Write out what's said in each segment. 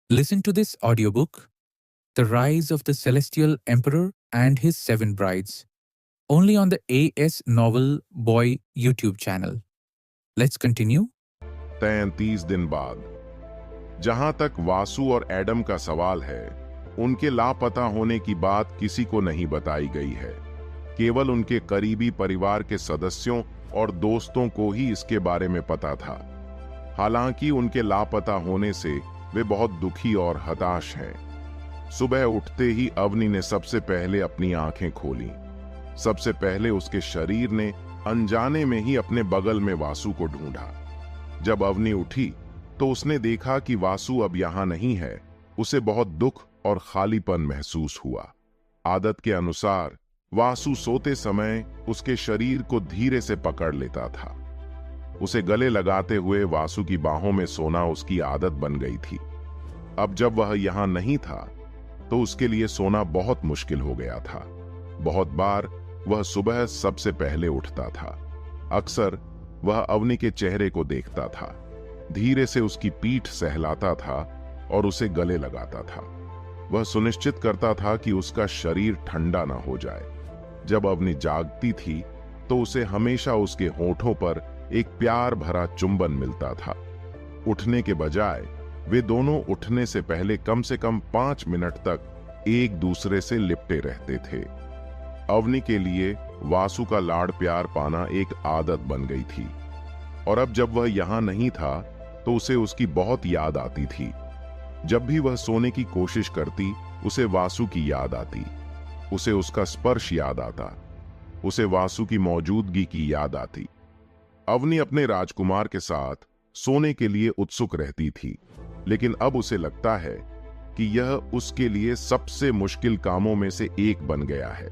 Listen to this audiobook, The Rise of the Celestial Emperor and His Seven Brides, only on the AS Novel Boy YouTube channel. Let's continue. 33 दिन बाद। जहां तक वासु और Adam का सवाल है, उनके लापता होने की बात किसी को नहीं बताई गई है। केवल उनके करीबी परिवार के सदस्यों और दोस्तों को ही इसके बारे में पता था। हालांकि उनके लापता होने से वे बहुत दुखी और हताश हैं। सुबह उठते ही अवनी ने सबसे पहले अपनी आंखें खोलीं। सबसे पहले उसके शरीर ने अनजाने में ही अपने बगल में वासु को ढूंढा। जब अवनी उठी तो उसने देखा कि वासु अब यहां नहीं है। उसे बहुत दुख और खालीपन महसूस हुआ। आदत के अनुसार वासु सोते समय उसके शरीर को धीरे से पकड़ लेता था। उसे गले लगाते हुए वासु की बाहों में सोना उसकी आदत बन गई थी। अब जब वह यहां नहीं था तो उसके लिए सोना बहुत मुश्किल हो गया था। बहुत बार वह सुबह सबसे पहले उठता था। अक्सर वह अवनी के चेहरे को देखता था, धीरे से उसकी पीठ सहलाता था और उसे गले लगाता था। वह सुनिश्चित करता था कि उसका शरीर ठंडा ना हो जाए। जब अवनी जागती थी तो उसे हमेशा उसके होठों पर एक प्यार भरा चुंबन मिलता था। उठने के बजाय वे दोनों उठने से पहले कम से कम 5 मिनट तक एक दूसरे से लिपटे रहते थे। अवनी के लिए वासु का लाड़ प्यार पाना एक आदत बन गई थी, और अब जब वह यहां नहीं था तो उसे उसकी बहुत याद आती थी। जब भी वह सोने की कोशिश करती, उसे वासु की याद आती। उसे उसका स्पर्श याद आता। उसे वासु की मौजूदगी की याद आती। अवनी अपने राजकुमार के साथ सोने के लिए उत्सुक रहती थी, लेकिन अब उसे लगता है कि यह उसके लिए सबसे मुश्किल कामों में से एक बन गया है।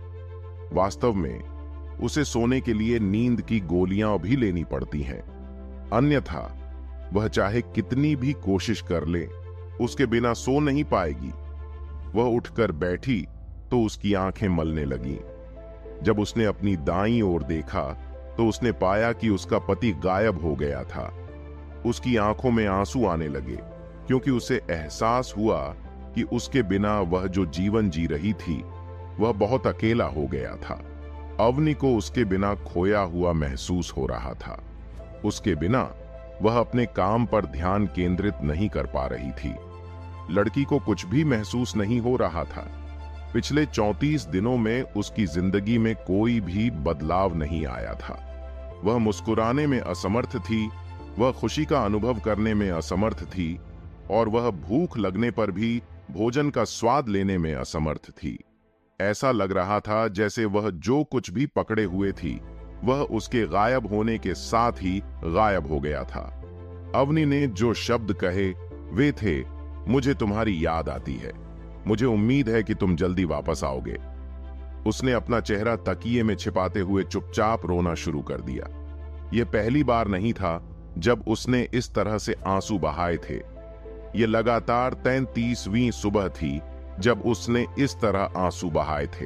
वास्तव में उसे सोने के लिए नींद की गोलियां भी लेनी पड़ती हैं, अन्यथा वह चाहे कितनी भी कोशिश कर ले, उसके बिना सो नहीं पाएगी। वह उठकर बैठी तो उसकी आंखें मलने लगीं। जब उसने अपनी दाईं ओर देखा तो उसने पाया कि उसका पति गायब हो गया था। उसकी आंखों में आंसू आने लगे, क्योंकि उसे एहसास हुआ कि उसके बिना वह जो जीवन जी रही थी वह बहुत अकेला हो गया था। अवनी को उसके बिना खोया हुआ महसूस हो रहा था। उसके बिना वह अपने काम पर ध्यान केंद्रित नहीं कर पा रही थी। लड़की को कुछ भी महसूस नहीं हो रहा था। पिछले 34 दिनों में उसकी जिंदगी में कोई भी बदलाव नहीं आया था। वह मुस्कुराने में असमर्थ थी, वह खुशी का अनुभव करने में असमर्थ थी, और वह भूख लगने पर भी भोजन का स्वाद लेने में असमर्थ थी। ऐसा लग रहा था जैसे वह जो कुछ भी पकड़े हुए थी वह उसके गायब होने के साथ ही गायब हो गया था। अवनी ने जो शब्द कहे वे थे, मुझे तुम्हारी याद आती है, मुझे उम्मीद है कि तुम जल्दी वापस आओगे। उसने अपना चेहरा तकिए में छिपाते हुए चुपचाप रोना शुरू कर दिया। यह पहली बार नहीं था जब उसने इस तरह से आंसू बहाए थे। यह लगातार 33वीं सुबह थी जब उसने इस तरह आंसू बहाए थे,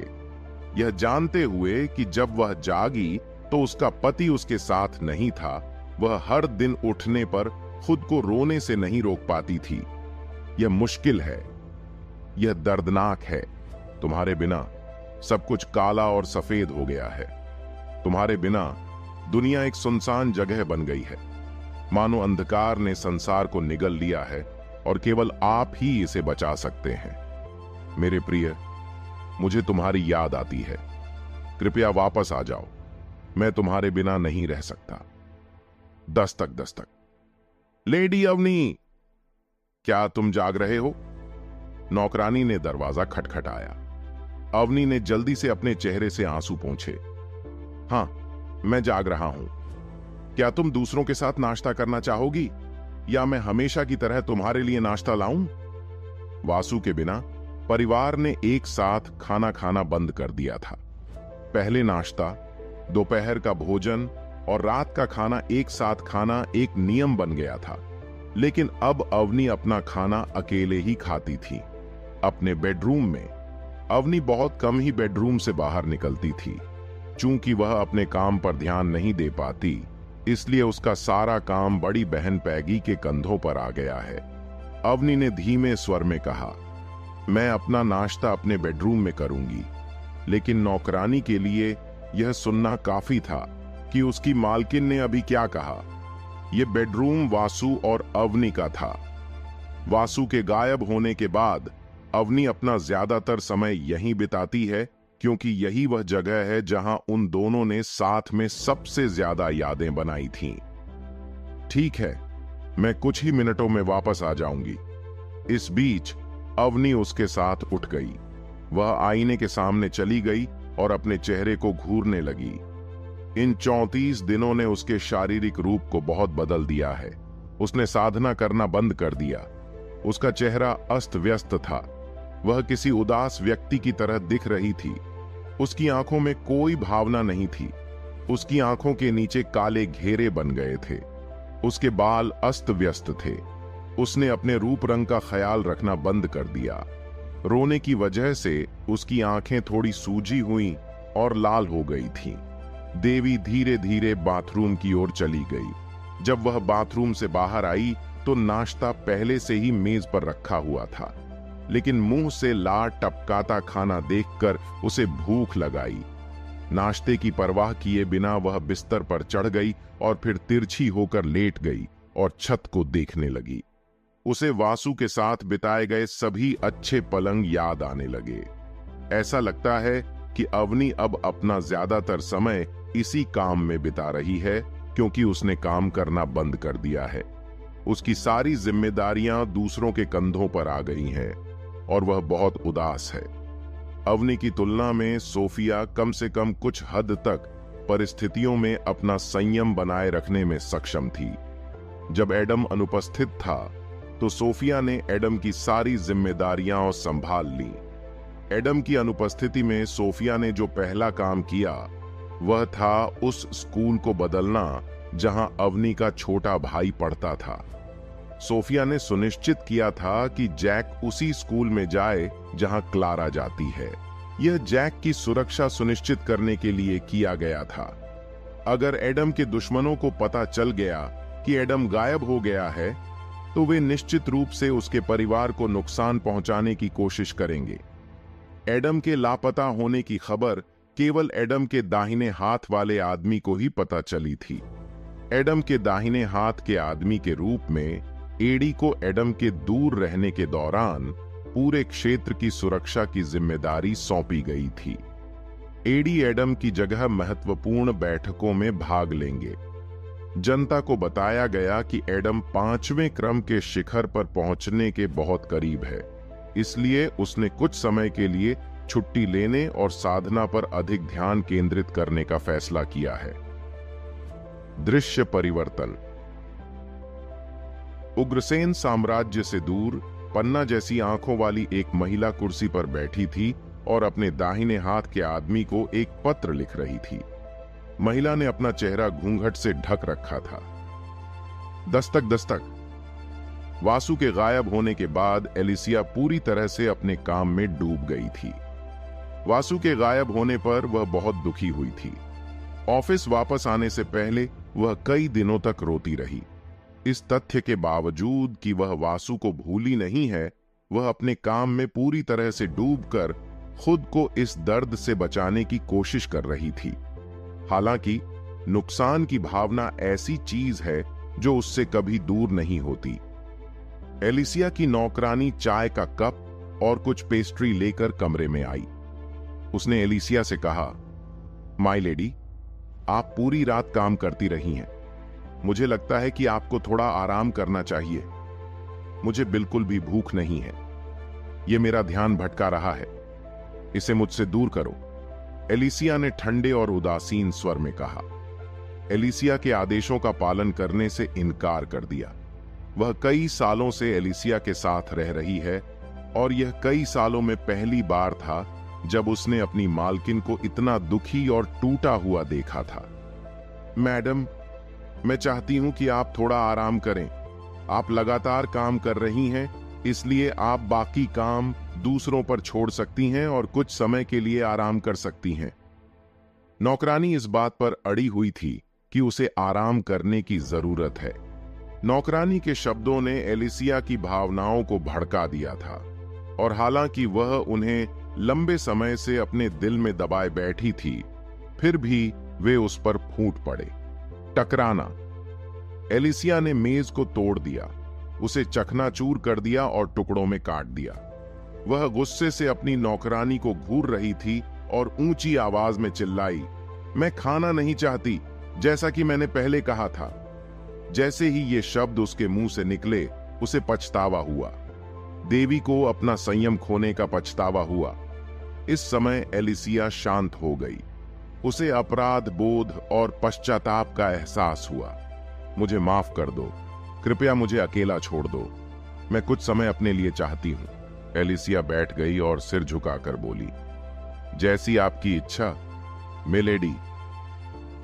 यह जानते हुए कि जब वह जागी तो उसका पति उसके साथ नहीं था। वह हर दिन उठने पर खुद को रोने से नहीं रोक पाती थी। यह मुश्किल है, यह दर्दनाक है। तुम्हारे बिना सब कुछ काला और सफेद हो गया है। तुम्हारे बिना दुनिया एक सुनसान जगह बन गई है, मानो अंधकार ने संसार को निगल लिया है और केवल आप ही इसे बचा सकते हैं। मेरे प्रिय, मुझे तुम्हारी याद आती है। कृपया वापस आ जाओ, मैं तुम्हारे बिना नहीं रह सकता। दस्तक दस्तक। लेडी अवनी, क्या तुम जाग रहे हो? नौकरानी ने दरवाजा खटखटाया। अवनी ने जल्दी से अपने चेहरे से आंसू पोंछे। हां, मैं जाग रहा हूं। क्या तुम दूसरों के साथ नाश्ता करना चाहोगी, या मैं हमेशा की तरह तुम्हारे लिए नाश्ता लाऊं? वासु के बिना परिवार ने एक साथ खाना खाना बंद कर दिया था। पहले नाश्ता, दोपहर का भोजन और रात का खाना एक साथ खाना एक नियम बन गया था। लेकिन अब अवनी अपना खाना अकेले ही खाती थी, अपने बेडरूम में। अवनी बहुत कम ही बेडरूम से बाहर निकलती थी। चूंकि वह अपने काम पर ध्यान नहीं दे पाती, इसलिए उसका सारा काम बड़ी बहन पैगी के कंधों पर आ गया है। अवनी ने धीमे स्वर में कहा, मैं अपना नाश्ता अपने बेडरूम में करूंगी। लेकिन नौकरानी के लिए यह सुनना काफी था कि उसकी मालकिन ने अभी क्या कहा। यह बेडरूम वासु और अवनी का था। वासु के गायब होने के बाद अवनी अपना ज्यादातर समय यहीं बिताती है, क्योंकि यही वह जगह है जहां उन दोनों ने साथ में सबसे ज्यादा यादें बनाई थीं। ठीक है, मैं कुछ ही मिनटों में वापस आ जाऊंगी। इस बीच अवनी उसके साथ उठ गई। वह आईने के सामने चली गई और अपने चेहरे को घूरने लगी। इन 34 दिनों ने उसके शारीरिक रूप को बहुत बदल दिया है। उसने साधना करना बंद कर दिया। उसका चेहरा अस्त व्यस्त था। वह किसी उदास व्यक्ति की तरह दिख रही थी। उसकी आंखों में कोई भावना नहीं थी। उसकी आंखों के नीचे काले घेरे बन गए थे। उसके बाल अस्त व्यस्त थे। उसने अपने रूप रंग का ख्याल रखना बंद कर दिया। रोने की वजह से उसकी आंखें थोड़ी सूजी हुई और लाल हो गई थीं। देवी धीरे धीरे बाथरूम की ओर चली गई। जब वह बाथरूम से बाहर आई तो नाश्ता पहले से ही मेज पर रखा हुआ था, लेकिन मुंह से लार टपकाता खाना देखकर उसे भूख लगाई। नाश्ते की परवाह किए बिना वह बिस्तर पर चढ़ गई और फिर तिरछी होकर लेट गई और छत को देखने लगी। उसे वासु के साथ बिताए गए सभी अच्छे पलंग याद आने लगे। ऐसा लगता है कि अवनी अब अपना ज्यादातर समय इसी काम में बिता रही है, क्योंकि उसने काम करना बंद कर दिया है। उसकी सारी जिम्मेदारियां दूसरों के कंधों पर आ गई हैं और वह बहुत उदास है। अवनी की तुलना में सोफिया कम से कम कुछ हद तक परिस्थितियों में अपना संयम बनाए रखने में सक्षम थी। जब एडम अनुपस्थित था तो सोफिया ने एडम की सारी जिम्मेदारियां संभाल ली। एडम की अनुपस्थिति में सोफिया ने जो पहला काम किया वह था उस स्कूल को बदलना जहां अवनी का छोटा भाई पढ़ता था। सोफिया ने सुनिश्चित किया था कि जैक उसी स्कूल में जाए जहां क्लारा जाती है। यह जैक की सुरक्षा सुनिश्चित करने के लिए किया गया था। अगर एडम के दुश्मनों को पता चल गया कि एडम गायब हो गया है तो वे निश्चित रूप से उसके परिवार को नुकसान पहुंचाने की कोशिश करेंगे। एडम के लापता होने की खबर केवल एडम के दाहिने हाथ वाले आदमी को ही पता चली थी। एडम के दाहिने हाथ के आदमी के रूप में एडी को एडम के दूर रहने के दौरान पूरे क्षेत्र की सुरक्षा की जिम्मेदारी सौंपी गई थी। एडी एडम की जगह महत्वपूर्ण बैठकों में भाग लेंगे। जनता को बताया गया कि एडम 5वें क्रम के शिखर पर पहुंचने के बहुत करीब है, इसलिए उसने कुछ समय के लिए छुट्टी लेने और साधना पर अधिक ध्यान केंद्रित करने का फैसला किया है। दृश्य परिवर्तन। उग्रसेन साम्राज्य से दूर पन्ना जैसी आंखों वाली एक महिला कुर्सी पर बैठी थी और अपने दाहिने हाथ के आदमी को एक पत्र लिख रही थी। महिला ने अपना चेहरा घूंघट से ढक रखा था। दस्तक दस्तक। वासु के गायब होने के बाद एलिसिया पूरी तरह से अपने काम में डूब गई थी। वासु के गायब होने पर वह बहुत दुखी हुई थी। ऑफिस वापस आने से पहले वह कई दिनों तक रोती रही। इस तथ्य के बावजूद कि वह वासु को भूली नहीं है, वह अपने काम में पूरी तरह से डूबकर खुद को इस दर्द से बचाने की कोशिश कर रही थी। हालांकि नुकसान की भावना ऐसी चीज है जो उससे कभी दूर नहीं होती। एलिसिया की नौकरानी चाय का कप और कुछ पेस्ट्री लेकर कमरे में आई। उसने एलिसिया से कहा, माय लेडी, आप पूरी रात काम करती रही हैं। मुझे लगता है कि आपको थोड़ा आराम करना चाहिए। मुझे बिल्कुल भी भूख नहीं है। यह मेरा ध्यान भटका रहा है। इसे मुझसे दूर करो। एलिसिया ने ठंडे और उदासीन स्वर में कहा। एलिसिया के आदेशों का पालन करने से इनकार कर दिया। वह कई सालों से एलिसिया के साथ रह रही है और यह कई सालों में पहली बार था जब उसने अपनी मालकिन को इतना दुखी और टूटा हुआ देखा था। मैडम, मैं चाहती हूं कि आप थोड़ा आराम करें। आप लगातार काम कर रही हैं, इसलिए आप बाकी काम दूसरों पर छोड़ सकती हैं और कुछ समय के लिए आराम कर सकती हैं। नौकरानी इस बात पर अड़ी हुई थी कि उसे आराम करने की जरूरत है। नौकरानी के शब्दों ने एलिसिया की भावनाओं को भड़का दिया था, और हालांकि वह उन्हें लंबे समय से अपने दिल में दबाए बैठी थी, फिर भी वे उस पर फूट पड़े। टकराना। एलिसिया ने मेज को तोड़ दिया, उसे चकनाचूर कर दिया और टुकड़ों में काट दिया। वह गुस्से से अपनी नौकरानी को घूर रही थी और ऊंची आवाज में चिल्लाई, मैं खाना नहीं चाहती, जैसा कि मैंने पहले कहा था। जैसे ही ये शब्द उसके मुंह से निकले, उसे पछतावा हुआ। देवी को अपना संयम खोने का पछतावा हुआ। इस समय एलिसिया शांत हो गई। उसे अपराध बोध और पश्चाताप का एहसास हुआ। मुझे माफ कर दो, कृपया मुझे अकेला छोड़ दो, मैं कुछ समय अपने लिए चाहती हूं। एलिसिया बैठ गई और सिर झुकाकर बोली, जैसी आपकी इच्छा मिलेडी।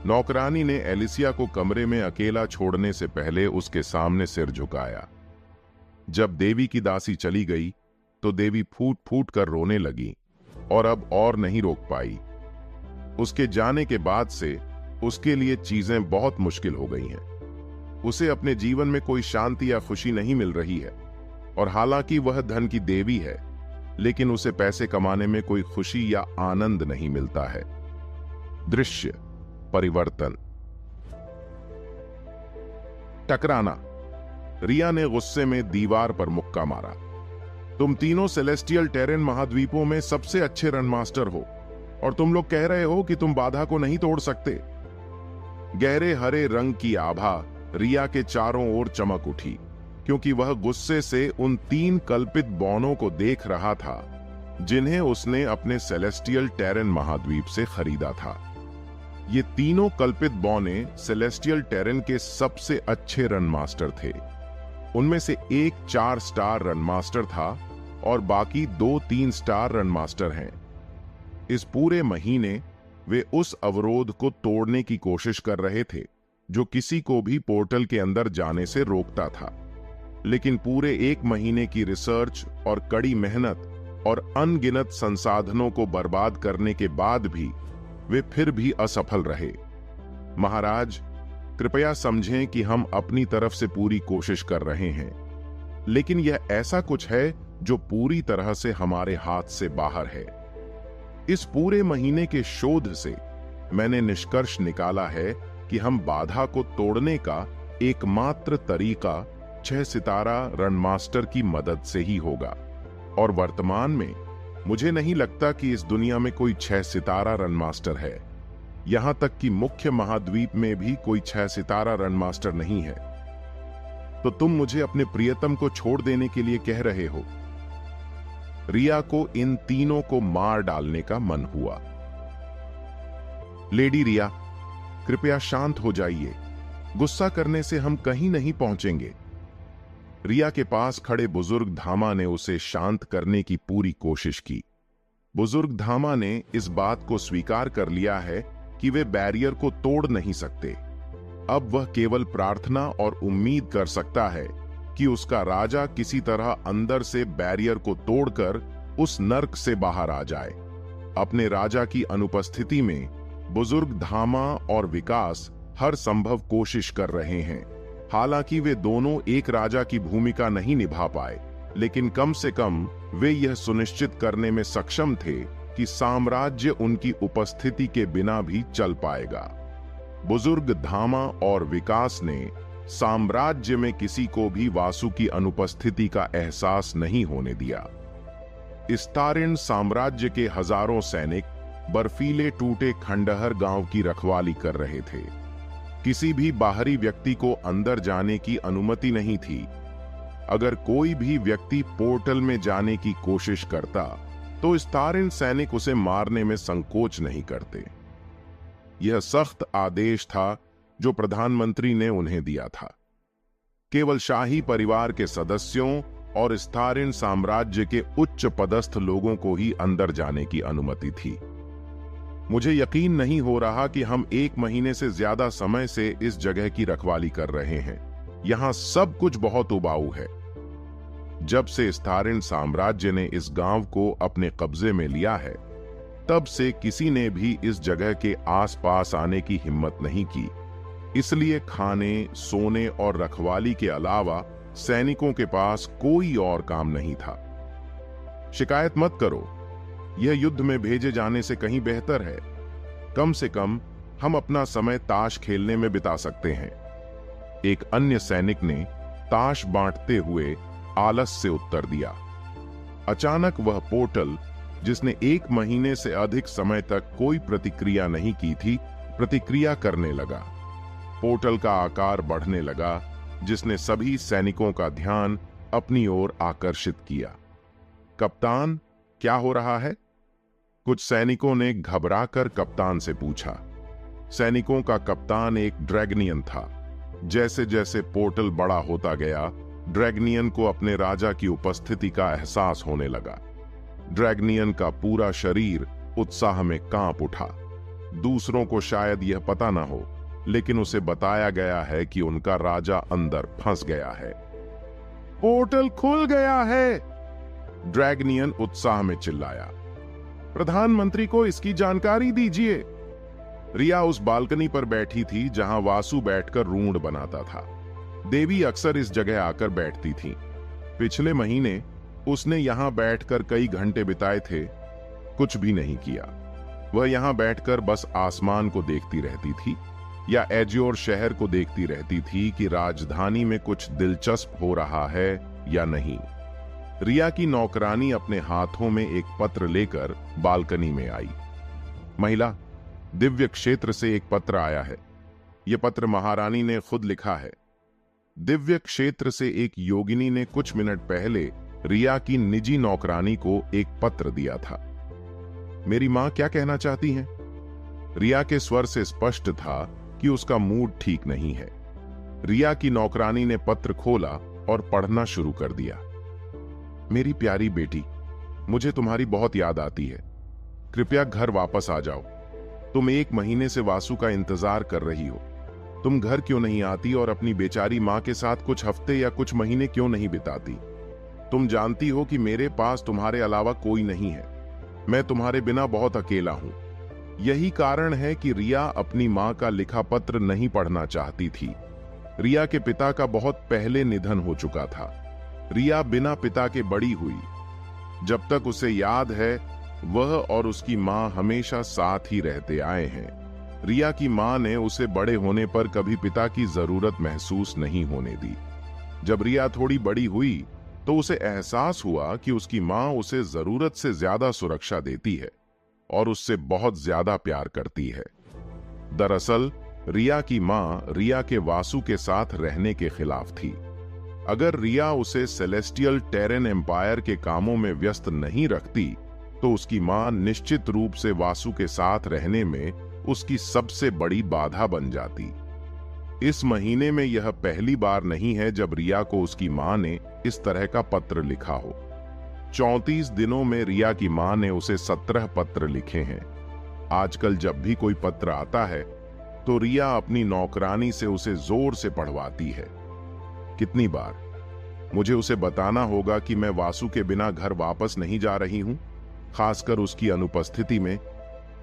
नौकरानी ने एलिसिया को कमरे में अकेला छोड़ने से पहले उसके सामने सिर झुकाया। जब देवी की दासी चली गई तो देवी फूट फूट कर रोने लगी और अब और नहीं रोक पाई। उसके जाने के बाद से उसके लिए चीजें बहुत मुश्किल हो गई हैं। उसे अपने जीवन में कोई शांति या खुशी नहीं मिल रही है, और हालांकि वह धन की देवी है, लेकिन उसे पैसे कमाने में कोई खुशी या आनंद नहीं मिलता है। दृश्य परिवर्तन। टकराना। रिया ने गुस्से में दीवार पर मुक्का मारा। तुम तीनों सेलेस्टियल टेरेन महाद्वीपों में सबसे अच्छे रन मास्टर हो, और तुम लोग कह रहे हो कि तुम बाधा को नहीं तोड़ सकते। गहरे हरे रंग की आभा रिया के चारों ओर चमक उठी, क्योंकि वह गुस्से से उन 3 कल्पित बौनों को देख रहा था जिन्हें उसने अपने सेलेस्टियल टेरेन महाद्वीप से खरीदा था। ये तीनों कल्पित बौने सेलेस्टियल टेरेन के सबसे अच्छे रन मास्टर थे। उनमें से एक 4 स्टार रन मास्टर था और बाकी 2-3 स्टार रन मास्टर हैं। इस पूरे महीने वे उस अवरोध को तोड़ने की कोशिश कर रहे थे जो किसी को भी पोर्टल के अंदर जाने से रोकता था, लेकिन पूरे 1 महीने की रिसर्च और कड़ी मेहनत और अनगिनत संसाधनों को बर्बाद करने के बाद भी वे फिर भी असफल रहे। महाराज, कृपया समझें कि हम अपनी तरफ से पूरी कोशिश कर रहे हैं, लेकिन यह ऐसा कुछ है जो पूरी तरह से हमारे हाथ से बाहर है। इस पूरे महीने के शोध से मैंने निष्कर्ष निकाला है कि हम बाधा को तोड़ने का एकमात्र तरीका 6 सितारा रन मास्टर की मदद से ही होगा, और वर्तमान में मुझे नहीं लगता कि इस दुनिया में कोई 6 सितारा रन मास्टर है। यहां तक कि मुख्य महाद्वीप में भी कोई 6 सितारा रन मास्टर नहीं है। तो तुम मुझे अपने प्रियतम को छोड़ देने के लिए कह रहे हो। रिया को इन तीनों को मार डालने का मन हुआ। लेडी रिया, कृपया शांत हो जाइए, गुस्सा करने से हम कहीं नहीं पहुंचेंगे। रिया के पास खड़े बुजुर्ग धामा ने उसे शांत करने की पूरी कोशिश की। बुजुर्ग धामा ने इस बात को स्वीकार कर लिया है कि वे बैरियर को तोड़ नहीं सकते। अब वह केवल प्रार्थना और उम्मीद कर सकता है कि उसका राजा किसी तरह अंदर से बैरियर को तोड़कर उस नर्क से बाहर आ जाए। अपने राजा की अनुपस्थिति में बुजुर्ग धामा और विकास हर संभव कोशिश कर रहे हैं। हालांकि वे दोनों एक राजा की भूमिका नहीं निभा पाए, लेकिन कम से कम वे यह सुनिश्चित करने में सक्षम थे कि साम्राज्य उनकी उपस्थिति के बिना भी चल पाएगा। बुजुर्ग धामा और विकास ने साम्राज्य में किसी को भी वासु की अनुपस्थिति का एहसास नहीं होने दिया। इस्तारिन साम्राज्य के हजारों सैनिक बर्फीले टूटे खंडहर गांव की रखवाली कर रहे थे। किसी भी बाहरी व्यक्ति को अंदर जाने की अनुमति नहीं थी। अगर कोई भी व्यक्ति पोर्टल में जाने की कोशिश करता तो इस्तारिन सैनिक उसे मारने में संकोच नहीं करते। यह सख्त आदेश था जो प्रधानमंत्री ने उन्हें दिया था। केवल शाही परिवार के सदस्यों और इस्तारिन साम्राज्य के उच्च पदस्थ लोगों को ही अंदर जाने की अनुमति थी। मुझे यकीन नहीं हो रहा कि हम 1 महीने से ज्यादा समय से इस जगह की रखवाली कर रहे हैं। यहां सब कुछ बहुत उबाऊ है। जब से इस्तारिन साम्राज्य ने इस गांव को अपने कब्जे में लिया है, तब से किसी ने भी इस जगह के आसपास आने की हिम्मत नहीं की। इसलिए खाने, सोने और रखवाली के अलावा सैनिकों के पास कोई और काम नहीं था। शिकायत मत करो, यह युद्ध में भेजे जाने से कहीं बेहतर है। कम से कम हम अपना समय ताश खेलने में बिता सकते हैं। एक अन्य सैनिक ने ताश बांटते हुए आलस से उत्तर दिया। अचानक वह पोर्टल, जिसने 1 महीने से अधिक समय तक कोई प्रतिक्रिया नहीं की थी, प्रतिक्रिया करने लगा। पोर्टल का आकार बढ़ने लगा, जिसने सभी सैनिकों का ध्यान अपनी ओर आकर्षित किया। कप्तान, क्या हो रहा है? कुछ सैनिकों ने घबराकर कप्तान से पूछा। सैनिकों का कप्तान एक ड्रैगनियन था। जैसे जैसे पोर्टल बड़ा होता गया, ड्रैगनियन को अपने राजा की उपस्थिति का एहसास होने लगा। ड्रैगनियन का पूरा शरीर उत्साह में कांप उठा। दूसरों को शायद यह पता न हो, लेकिन उसे बताया गया है कि उनका राजा अंदर फंस गया है। पोर्टल खुल गया है, ड्रैगनियन उत्साह में चिल्लाया। प्रधानमंत्री को इसकी जानकारी दीजिए। रिया उस बालकनी पर बैठी थी जहां वासु बैठकर रूंड बनाता था। देवी अक्सर इस जगह आकर बैठती थी। पिछले महीने उसने यहां बैठकर कई घंटे बिताए थे, कुछ भी नहीं किया। वह यहां बैठकर बस आसमान को देखती रहती थी या एज्योर शहर को देखती रहती थी कि राजधानी में कुछ दिलचस्प हो रहा है या नहीं। रिया की नौकरानी अपने हाथों में एक पत्र लेकर बालकनी में आई। महिला, दिव्य क्षेत्र से एक पत्र आया है। यह पत्र महारानी ने खुद लिखा है। दिव्य क्षेत्र से एक योगिनी ने कुछ मिनट पहले रिया की निजी नौकरानी को एक पत्र दिया था। मेरी मां क्या कहना चाहती हैं? रिया के स्वर से स्पष्ट था कि उसका मूड ठीक नहीं है। रिया की नौकरानी ने पत्र खोला और पढ़ना शुरू कर दिया। मेरी प्यारी बेटी, मुझे तुम्हारी बहुत याद आती है। कृपया घर वापस आ जाओ। तुम 1 महीने से वासु का इंतजार कर रही हो। तुम घर क्यों नहीं आती और अपनी बेचारी मां के साथ कुछ हफ्ते या कुछ महीने क्यों नहीं बिताती? तुम जानती हो कि मेरे पास तुम्हारे अलावा कोई नहीं है। मैं तुम्हारे बिना बहुत अकेला हूं। यही कारण है कि रिया अपनी मां का लिखा पत्र नहीं पढ़ना चाहती थी। रिया के पिता का बहुत पहले निधन हो चुका था। रिया बिना पिता के बड़ी हुई। जब तक उसे याद है, वह और उसकी मां हमेशा साथ ही रहते आए हैं। रिया की मां ने उसे बड़े होने पर कभी पिता की जरूरत महसूस नहीं होने दी। जब रिया थोड़ी बड़ी हुई तो उसे एहसास हुआ कि उसकी मां उसे जरूरत से ज्यादा सुरक्षा देती है और उससे बहुत ज्यादा प्यार करती है। दरअसल रिया की मां रिया के वासु के साथ रहने के खिलाफ थी। अगर रिया उसे सेलेस्टियल टेरेन एम्पायर के कामों में व्यस्त नहीं रखती तो उसकी मां निश्चित रूप से वासु के साथ रहने में उसकी सबसे बड़ी बाधा बन जाती। इस महीने में यह पहली बार नहीं है जब रिया को उसकी मां ने इस तरह का पत्र लिखा हो। 34 दिनों में रिया की मां ने उसे 17 पत्र लिखे हैं। आजकल जब भी कोई पत्र आता है तो रिया अपनी नौकरानी से उसे जोर से पढ़वाती है। कितनी बार मुझे उसे बताना होगा कि मैं वासु के बिना घर वापस नहीं जा रही हूं, खासकर उसकी अनुपस्थिति में।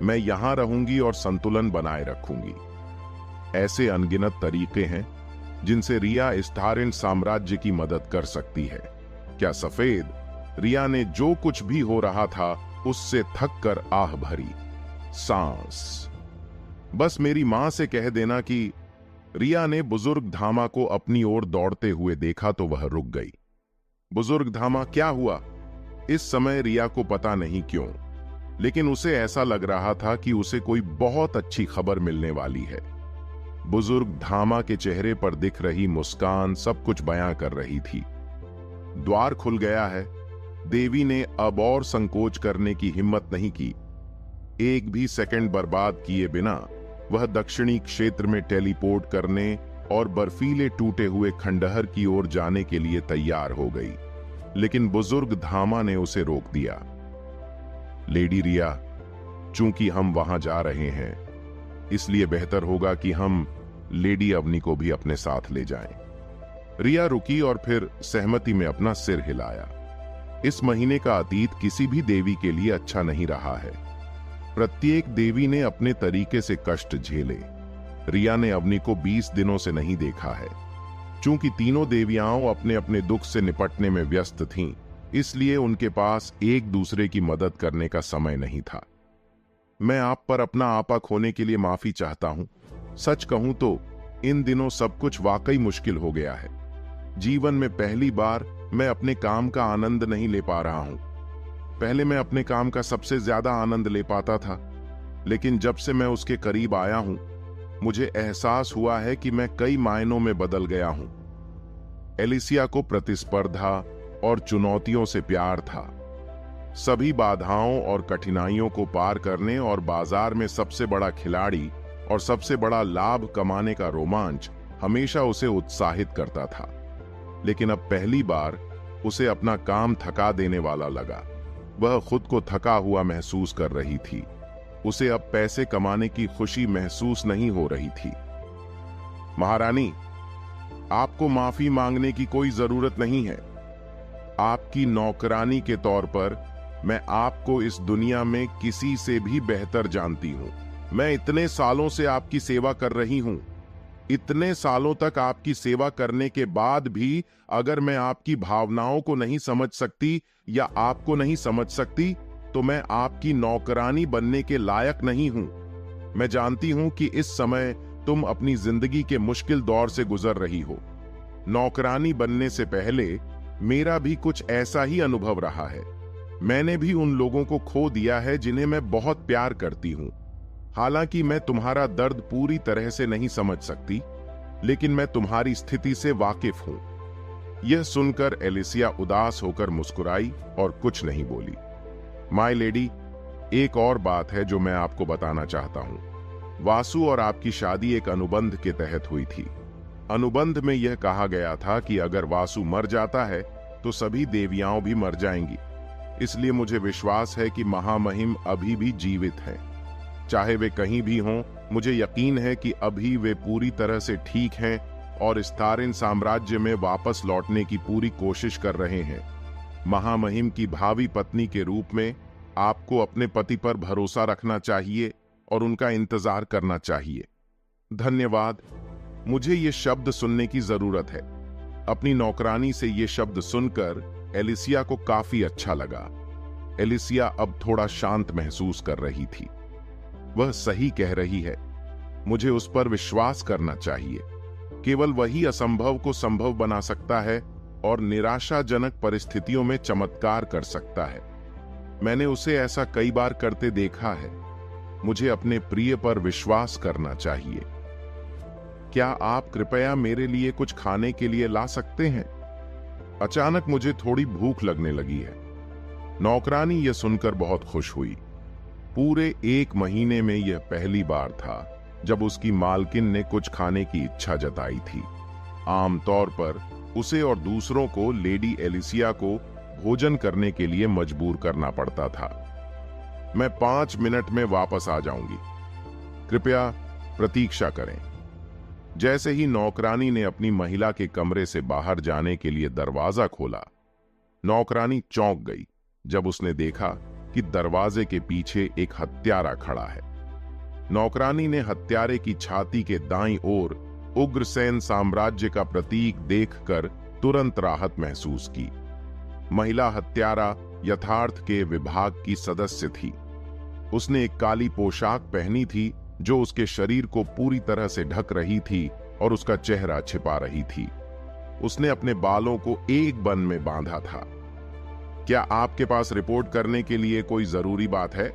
मैं यहां रहूंगी और संतुलन बनाए रखूंगी। ऐसे अनगिनत तरीके हैं जिनसे रिया इस थारेन साम्राज्य की मदद कर सकती है। क्या सफेद? रिया ने जो कुछ भी हो रहा था उससे थक कर आह भरी। सांस। बस मेरी मां से कह देना कि रिया ने बुजुर्ग धामा को अपनी ओर दौड़ते हुए देखा तो वह रुक गई। बुजुर्ग धामा, क्या हुआ? इस समय रिया को पता नहीं क्यों, लेकिन उसे ऐसा लग रहा था कि उसे कोई बहुत अच्छी खबर मिलने वाली है। बुजुर्ग धामा के चेहरे पर दिख रही मुस्कान सब कुछ बयां कर रही थी। द्वार खुल गया है। देवी ने अब और संकोच करने की हिम्मत नहीं की। एक भी सेकंड बर्बाद किए बिना वह दक्षिणी क्षेत्र में टेलीपोर्ट करने और बर्फीले टूटे हुए खंडहर की ओर जाने के लिए तैयार हो गई। लेकिन बुजुर्ग धामा ने उसे रोक दिया। लेडी रिया, चूंकि हम वहां जा रहे हैं, इसलिए बेहतर होगा कि हम लेडी अवनी को भी अपने साथ ले जाएं। रिया रुकी और फिर सहमति में अपना सिर हिलाया। इस महीने का अतीत किसी भी देवी के लिए अच्छा नहीं रहा है। प्रत्येक देवी ने अपने तरीके से कष्ट झेले। रिया ने अवनी को 20 दिनों से नहीं देखा है। चूंकि तीनों देवियाओं अपने अपने दुख से निपटने में व्यस्त थीं, इसलिए उनके पास एक दूसरे की मदद करने का समय नहीं था। मैं आप पर अपना आपा खोने के लिए माफी चाहता हूं। सच कहूं तो इन दिनों सब कुछ वाकई मुश्किल हो गया है। जीवन में पहली बार मैं अपने काम का आनंद नहीं ले पा रहा हूं। पहले मैं अपने काम का सबसे ज्यादा आनंद ले पाता था, लेकिन जब से मैं उसके करीब आया हूं, मुझे एहसास हुआ है कि मैं कई मायनों में बदल गया हूं। एलिसिया को प्रतिस्पर्धा और चुनौतियों से प्यार था। सभी बाधाओं और कठिनाइयों को पार करने और बाजार में सबसे बड़ा खिलाड़ी और सबसे बड़ा लाभ कमाने का रोमांच हमेशा उसे उत्साहित करता था। लेकिन अब पहली बार उसे अपना काम थका देने वाला लगा। वह खुद को थका हुआ महसूस कर रही थी। उसे अब पैसे कमाने की खुशी महसूस नहीं हो रही थी। महारानी, आपको माफी मांगने की कोई जरूरत नहीं है। आपकी नौकरानी के तौर पर मैं आपको इस दुनिया में किसी से भी बेहतर जानती हूं। मैं इतने सालों से आपकी सेवा कर रही हूं। इतने सालों तक आपकी सेवा करने के बाद भी अगर मैं आपकी भावनाओं को नहीं समझ सकती या आपको नहीं समझ सकती, तो मैं आपकी नौकरानी बनने के लायक नहीं हूं। मैं जानती हूं कि इस समय तुम अपनी जिंदगी के मुश्किल दौर से गुजर रही हो। नौकरानी बनने से पहले मेरा भी कुछ ऐसा ही अनुभव रहा है। मैंने भी उन लोगों को खो दिया है जिन्हें मैं बहुत प्यार करती हूं। हालांकि मैं तुम्हारा दर्द पूरी तरह से नहीं समझ सकती, लेकिन मैं तुम्हारी स्थिति से वाकिफ हूं। यह सुनकर एलिसिया उदास होकर मुस्कुराई और कुछ नहीं बोली। माय लेडी, एक और बात है जो मैं आपको बताना चाहता हूं। वासु और आपकी शादी एक अनुबंध के तहत हुई थी। अनुबंध में यह कहा गया था कि अगर वासु मर जाता है तो सभी देवियाओं भी मर जाएंगी। इसलिए मुझे विश्वास है कि महामहिम अभी भी जीवित हैं। चाहे वे कहीं भी हों, मुझे यकीन है कि अभी वे पूरी तरह से ठीक हैं और इस तारिन साम्राज्य में वापस लौटने की पूरी कोशिश कर रहे हैं। महामहिम की भावी पत्नी के रूप में आपको अपने पति पर भरोसा रखना चाहिए और उनका इंतजार करना चाहिए। धन्यवाद। मुझे ये शब्द सुनने की जरूरत है। अपनी नौकरानी से ये शब्द सुनकर एलिसिया को काफी अच्छा लगा। एलिसिया अब थोड़ा शांत महसूस कर रही थी। वह सही कह रही है। मुझे उस पर विश्वास करना चाहिए। केवल वही असंभव को संभव बना सकता है और निराशाजनक परिस्थितियों में चमत्कार कर सकता है। मैंने उसे ऐसा कई बार करते देखा है। मुझे अपने प्रिय पर विश्वास करना चाहिए। क्या आप कृपया मेरे लिए कुछ खाने के लिए ला सकते हैं? अचानक मुझे थोड़ी भूख लगने लगी है। नौकरानी यह सुनकर बहुत खुश हुई। पूरे 1 महीने में यह पहली बार था जब उसकी मालकिन ने कुछ खाने की इच्छा जताई थी। आमतौर पर उसे और दूसरों को लेडी एलिसिया को भोजन करने के लिए मजबूर करना पड़ता था। मैं 5 मिनट में वापस आ जाऊंगी। कृपया प्रतीक्षा करें। जैसे ही नौकरानी ने अपनी महिला के कमरे से बाहर जाने के लिए दरवाजा खोला, नौकरानी चौंक गई जब उसने देखा कि दरवाजे के पीछे एक हत्यारा खड़ा है। नौकरानी ने हत्यारे की छाती के दाईं ओर उग्रसेन साम्राज्य का प्रतीक देखकर तुरंत राहत महसूस की। महिला हत्यारा यथार्थ के विभाग की सदस्य थी। उसने एक काली पोशाक पहनी थी जो उसके शरीर को पूरी तरह से ढक रही थी और उसका चेहरा छिपा रही थी। उसने अपने बालों को एक बन में बांधा था। क्या आपके पास रिपोर्ट करने के लिए कोई जरूरी बात है?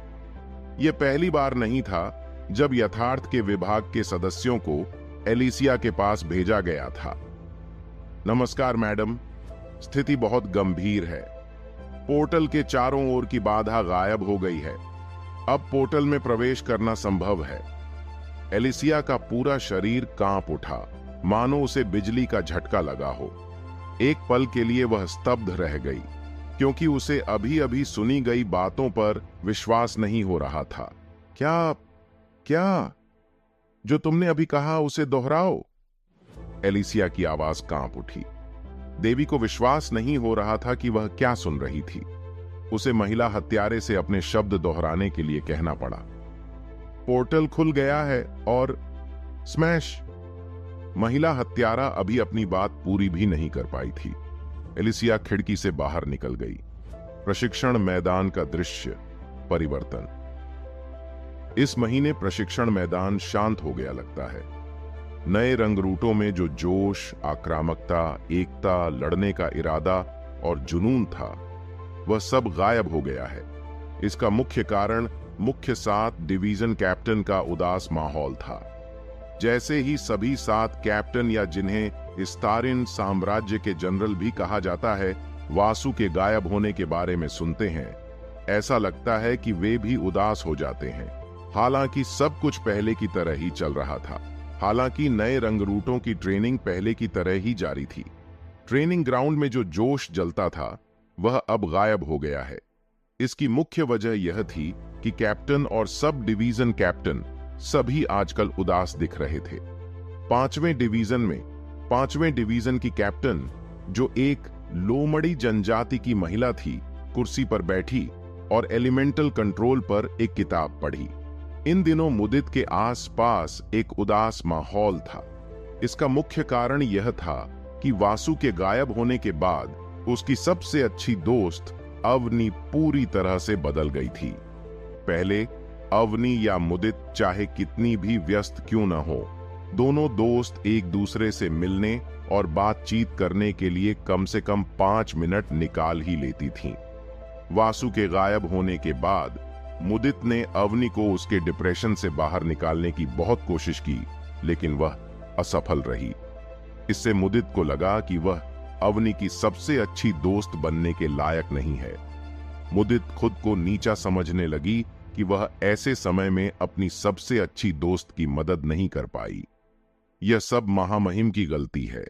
यह पहली बार नहीं था जब यथार्थ के विभाग के सदस्यों को एलिसिया के पास भेजा गया था। नमस्कार मैडम, स्थिति बहुत गंभीर है। पोर्टल के चारों ओर की बाधा गायब हो गई है। अब पोर्टल में प्रवेश करना संभव है। एलिसिया का पूरा शरीर कांप उठा, मानो उसे बिजली का झटका लगा हो। एक पल के लिए वह स्तब्ध रह गई, क्योंकि उसे अभी अभी सुनी गई बातों पर विश्वास नहीं हो रहा था। क्या जो तुमने अभी कहा उसे दोहराओ। एलिसिया की आवाज कांप उठी। देवी को विश्वास नहीं हो रहा था कि वह क्या सुन रही थी। उसे महिला हत्यारे से अपने शब्द दोहराने के लिए कहना पड़ा। पोर्टल खुल गया है और स्मैश। महिला हत्यारा अभी अपनी बात पूरी भी नहीं कर पाई थी। एलिसिया खिड़की से बाहर निकल गई। प्रशिक्षण मैदान का दृश्य परिवर्तन। इस महीने प्रशिक्षण मैदान शांत हो गया लगता है। नए रंग रूटों में जो जोश, आक्रामकता, एकता, लड़ने का इरादा और जुनून था, वह सब गायब हो गया है। इसका मुख्य कारण मुख्य 7 डिवीजन कैप्टन का उदास माहौल था। जैसे ही सभी 7 कैप्टन, या जिन्हें इस्तारिन साम्राज्य के जनरल भी कहा जाता है, वासु के गायब होने के बारे में सुनते हैं, ऐसा लगता है कि वे भी उदास हो जाते हैं। हालांकि सब कुछ पहले की तरह ही चल रहा था। हालांकि नए रंग रूटों की ट्रेनिंग पहले की तरह ही जारी थी। ट्रेनिंग ग्राउंड में जो जोश जलता था, वह अब गायब हो गया है। इसकी मुख्य वजह यह थी कि कैप्टन और सब डिवीजन कैप्टन सभी आजकल उदास दिख रहे थे। 5वें डिवीजन की कैप्टन, जो एक लोमड़ी जनजाति की महिला थी, कुर्सी पर बैठी और एलिमेंटल कंट्रोल पर एक किताब पढ़ी। इन दिनों मुदित के आसपास एक उदास माहौल था। इसका मुख्य कारण यह था कि वासु के गायब होने के बाद उसकी सबसे अच्छी दोस्त अवनी पूरी तरह से बदल गई थी। पहले अवनी या मुदित चाहे कितनी भी व्यस्त क्यों न हो, दोनों दोस्त एक दूसरे से मिलने और बातचीत करने के लिए कम से कम 5 मिनट निकाल ही लेती थीं। वासु के गायब होने के बाद मुदित ने अवनी को उसके डिप्रेशन से बाहर निकालने की बहुत कोशिश की, लेकिन वह असफल रही। इससे मुदित को लगा कि वह अवनी की सबसे अच्छी दोस्त बनने के लायक नहीं है। मुदित खुद को नीचा समझने लगी कि वह ऐसे समय में अपनी सबसे अच्छी दोस्त की मदद नहीं कर पाई। यह सब महामहिम की गलती है।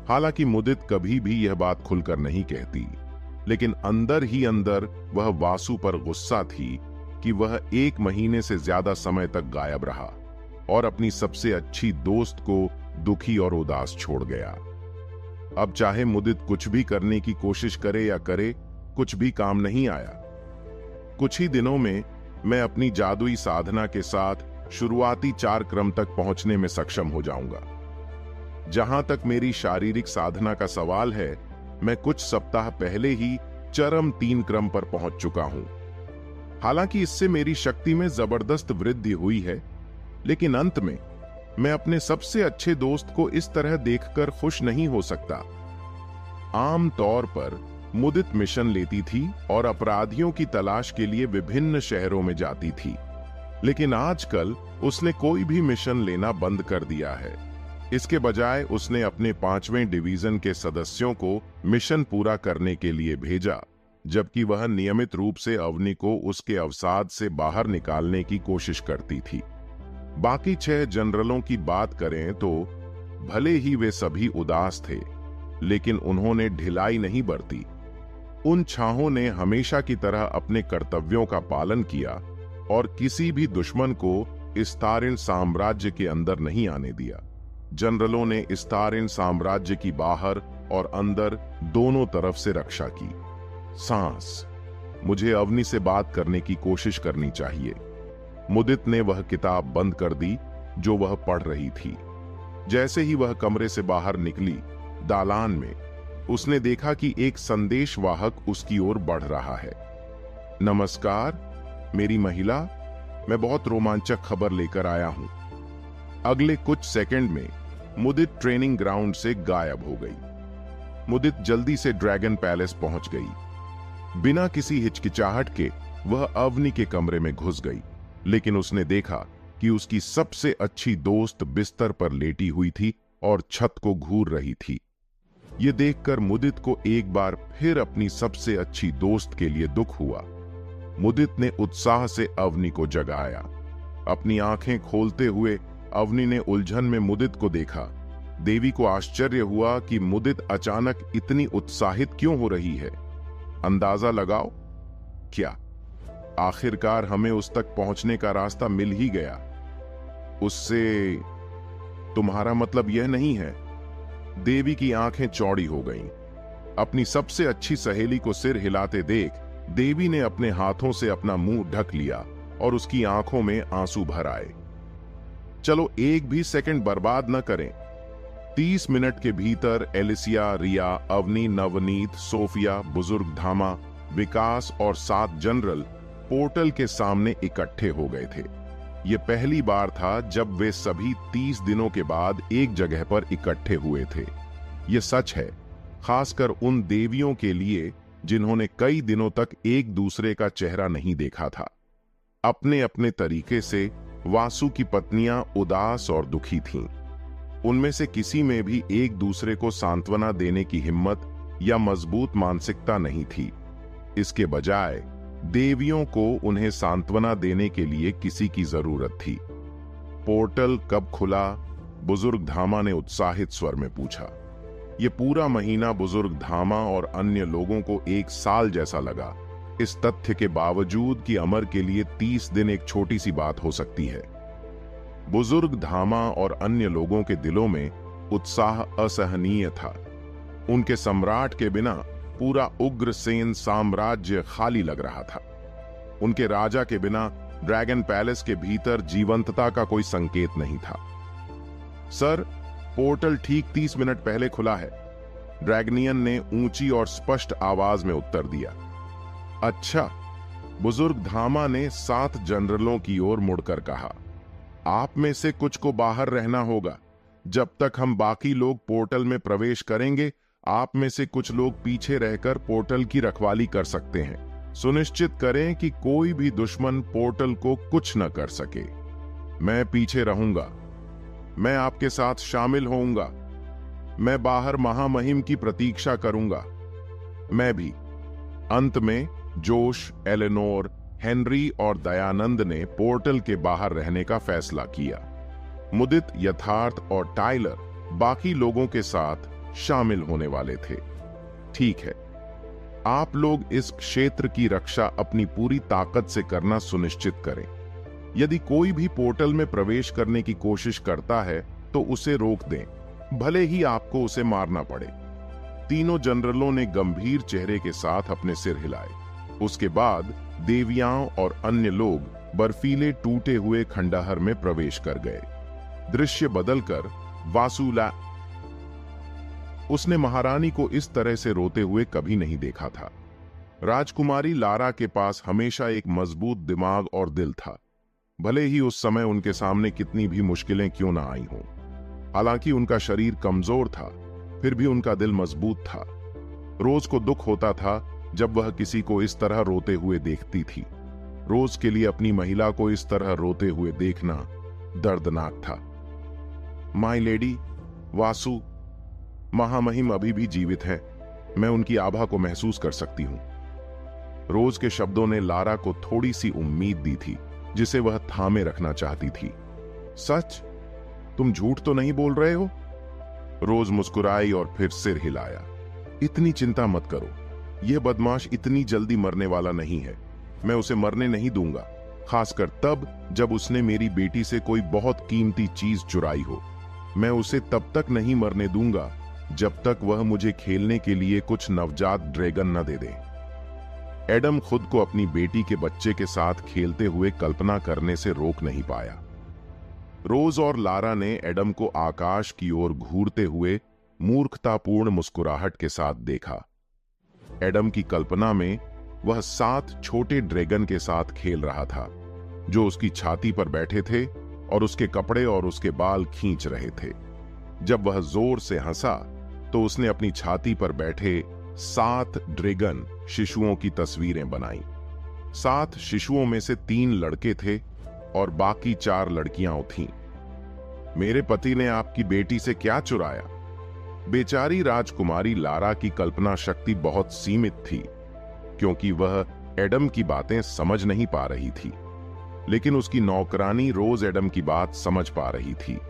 हालांकि मुदित कभी भी यह बात खुलकर नहीं कहती, लेकिन अंदर ही अंदर वह वासु पर गुस्सा थी कि वह 1 महीने से ज्यादा समय तक गायब रहा और अपनी सबसे अच्छी दोस्त को दुखी और उदास छोड़ गया। अब चाहे मुदित कुछ भी करने की कोशिश करे या करे, कुछ भी काम नहीं आया। कुछ ही दिनों में मैं अपनी जादुई साधना के साथ शुरुआती 4 क्रम तक पहुंचने में सक्षम हो जाऊंगा। जहां तक मेरी शारीरिक साधना का सवाल है, मैं कुछ सप्ताह पहले ही चरम 3 क्रम पर पहुंच चुका हूं। हालांकि इससे मेरी शक्ति में जबरदस्त वृद्धि हुई है, लेकिन अंत में मैं अपने सबसे अच्छे दोस्त को इस तरह देखकर खुश नहीं हो सकता। आम तौर पर मुदित मिशन लेती थी और अपराधियों की तलाश के लिए विभिन्न शहरों में जाती थी, लेकिन आजकल उसने कोई भी मिशन लेना बंद कर दिया है। इसके बजाय उसने अपने 5वें डिवीजन के सदस्यों को मिशन पूरा करने के लिए भेजा, जबकि वह नियमित रूप से अवनी को उसके अवसाद से बाहर निकालने की कोशिश करती थी। बाकी 6 जनरलों की बात करें तो भले ही वे सभी उदास थे, लेकिन उन्होंने ढिलाई नहीं बरती। उन छाहों ने हमेशा की तरह अपने कर्तव्यों का पालन किया और किसी भी दुश्मन को इस्तारिन साम्राज्य के अंदर नहीं आने दिया। जनरलों ने इस्तारिन साम्राज्य की बाहर और अंदर दोनों तरफ से रक्षा की। सांस, मुझे अवनी से बात करने की कोशिश करनी चाहिए। मुदित ने वह किताब बंद कर दी जो वह पढ़ रही थी। जैसे ही वह कमरे से बाहर निकली, दालान में उसने देखा कि एक संदेशवाहक उसकी ओर बढ़ रहा है। नमस्कार मेरी महिला, मैं बहुत रोमांचक खबर लेकर आया हूं। अगले कुछ सेकंड में मुदित ट्रेनिंग ग्राउंड से गायब हो गई। मुदित जल्दी से ड्रैगन पैलेस पहुंच गई। बिना किसी हिचकिचाहट के वह अवनी के कमरे में घुस गई, लेकिन उसने देखा कि उसकी सबसे अच्छी दोस्त बिस्तर पर लेटी हुई थी और छत को घूर रही थी। ये देखकर मुदित को एक बार फिर अपनी सबसे अच्छी दोस्त के लिए दुख हुआ। मुदित ने उत्साह से अवनी को जगाया। अपनी आंखें खोलते हुए अवनी ने उलझन में मुदित को देखा। देवी को आश्चर्य हुआ कि मुदित अचानक इतनी उत्साहित क्यों हो रही है। अंदाजा लगाओ, क्या आखिरकार हमें उस तक पहुंचने का रास्ता मिल ही गया? उससे तुम्हारा मतलब यह नहीं है? देवी की आंखें चौड़ी हो गईं। अपनी सबसे अच्छी सहेली को सिर हिलाते देख देवी ने अपने हाथों से अपना मुंह ढक लिया और उसकी आंखों में आंसू भर आए। चलो एक भी सेकंड बर्बाद न करें। 30 मिनट के भीतर एलिसिया, रिया, अवनी, नवनीत, सोफिया, बुजुर्ग धामा, विकास और 7 जनरल पोर्टल के सामने इकट्ठे हो गए थे। ये पहली बार था जब वे सभी 30 दिनों के बाद एक जगह पर इकट्ठे हुए थे। ये सच है, खासकर उन देवियों के लिए जिन्होंने कई दिनों तक एक दूसरे का चेहरा नहीं देखा था। अपने अपने तरीके से वासु की पत्नियां उदास और दुखी थीं। उनमें से किसी में भी एक दूसरे को सांत्वना देने की हिम्मत या मजबूत मानसिकता नहीं थी। इसके बजाय देवियों को उन्हें सांत्वना देने के लिए किसी की जरूरत थी। पोर्टल कब खुला? बुजुर्ग धामा ने उत्साहित स्वर में पूछा। ये पूरा महीना बुजुर्ग धामा और अन्य लोगों को एक साल जैसा लगा, इस तथ्य के बावजूद कि अमर के लिए 30 दिन एक छोटी सी बात हो सकती है। बुजुर्ग धामा और अन्य लोगों के दिलों में उत्साह असहनीय था। उनके सम्राट के बिना पूरा उग्रसेन साम्राज्य खाली लग रहा था। उनके राजा के बिना ड्रैगन पैलेस के भीतर जीवंतता का कोई संकेत नहीं था। सर, पोर्टल ठीक 30 मिनट पहले खुला है, ड्रैगनियन ने ऊंची और स्पष्ट आवाज में उत्तर दिया। अच्छा, बुजुर्ग धामा ने 7 जनरलों की ओर मुड़कर कहा। आप में से कुछ को बाहर रहना होगा। जब तक हम बाकी लोग पोर्टल में प्रवेश करेंगे, आप में से कुछ लोग पीछे रहकर पोर्टल की रखवाली कर सकते हैं। सुनिश्चित करें कि कोई भी दुश्मन पोर्टल को कुछ न कर सके। मैं पीछे रहूंगा। मैं आपके साथ शामिल होऊंगा। मैं बाहर महामहिम की प्रतीक्षा करूंगा। मैं भी। अंत में जोश, एलेनोर, हेनरी और दयानंद ने पोर्टल के बाहर रहने का फैसला किया। मुदित, यथार्थ और टाइलर बाकी लोगों के साथ शामिल होने वाले थे। ठीक है, आप लोग इस क्षेत्र की रक्षा अपनी पूरी ताकत से करना सुनिश्चित करें। यदि कोई भी पोर्टल में प्रवेश करने की कोशिश करता है तो उसे रोक दें, भले ही आपको उसे मारना पड़े। तीनों जनरलों ने गंभीर चेहरे के साथ अपने सिर हिलाए। उसके बाद देवियां और अन्य लोग बर्फीले टूटे हुए खंडहर में प्रवेश कर गए। दृश्य बदलकर वासुला उसने महारानी को इस तरह से रोते हुए कभी नहीं देखा था। राजकुमारी लारा के पास हमेशा एक मजबूत दिमाग और दिल था, भले ही उस समय उनके सामने कितनी भी मुश्किलें क्यों ना आई हों। हालांकि उनका शरीर कमजोर था, फिर भी उनका दिल मजबूत था। रोज को दुख होता था जब वह किसी को इस तरह रोते हुए देखती थी। रोज के लिए अपनी महिला को इस तरह रोते हुए देखना दर्दनाक था। माय लेडी, वासु, महामहिम अभी भी जीवित है। मैं उनकी आभा को महसूस कर सकती हूं। रोज के शब्दों ने लारा को थोड़ी सी उम्मीद दी थी, जिसे वह थामे रखना चाहती थी। सच? तुम झूठ तो नहीं बोल रहे हो? रोज मुस्कुराई और फिर सिर हिलाया। इतनी चिंता मत करो, यह बदमाश इतनी जल्दी मरने वाला नहीं है। मैं उसे मरने नहीं दूंगा, खासकर तब जब उसने मेरी बेटी से कोई बहुत कीमती चीज चुराई हो। मैं उसे तब तक नहीं मरने दूंगा जब तक वह मुझे खेलने के लिए कुछ नवजात ड्रैगन न दे दे। एडम खुद को अपनी बेटी के बच्चे के साथ खेलते हुए कल्पना करने से रोक नहीं पाया। रोज और लारा ने एडम को आकाश की ओर घूरते हुए मूर्खतापूर्ण मुस्कुराहट के साथ देखा। एडम की कल्पना में वह 7 छोटे ड्रैगन के साथ खेल रहा था, जो उसकी छाती पर बैठे थे और उसके कपड़े और उसके बाल खींच रहे थे। जब वह जोर से हंसा तो उसने अपनी छाती पर बैठे 7 ड्रैगन शिशुओं की तस्वीरें बनाई। 7 शिशुओं में से 3 लड़के थे और बाकी 4 लड़कियां थीं। मेरे पति ने आपकी बेटी से क्या चुराया? बेचारी राजकुमारी लारा की कल्पना शक्ति बहुत सीमित थी, क्योंकि वह एडम की बातें समझ नहीं पा रही थी। लेकिन उसकी नौकरानी रोज एडम की बात समझ पा रही थी।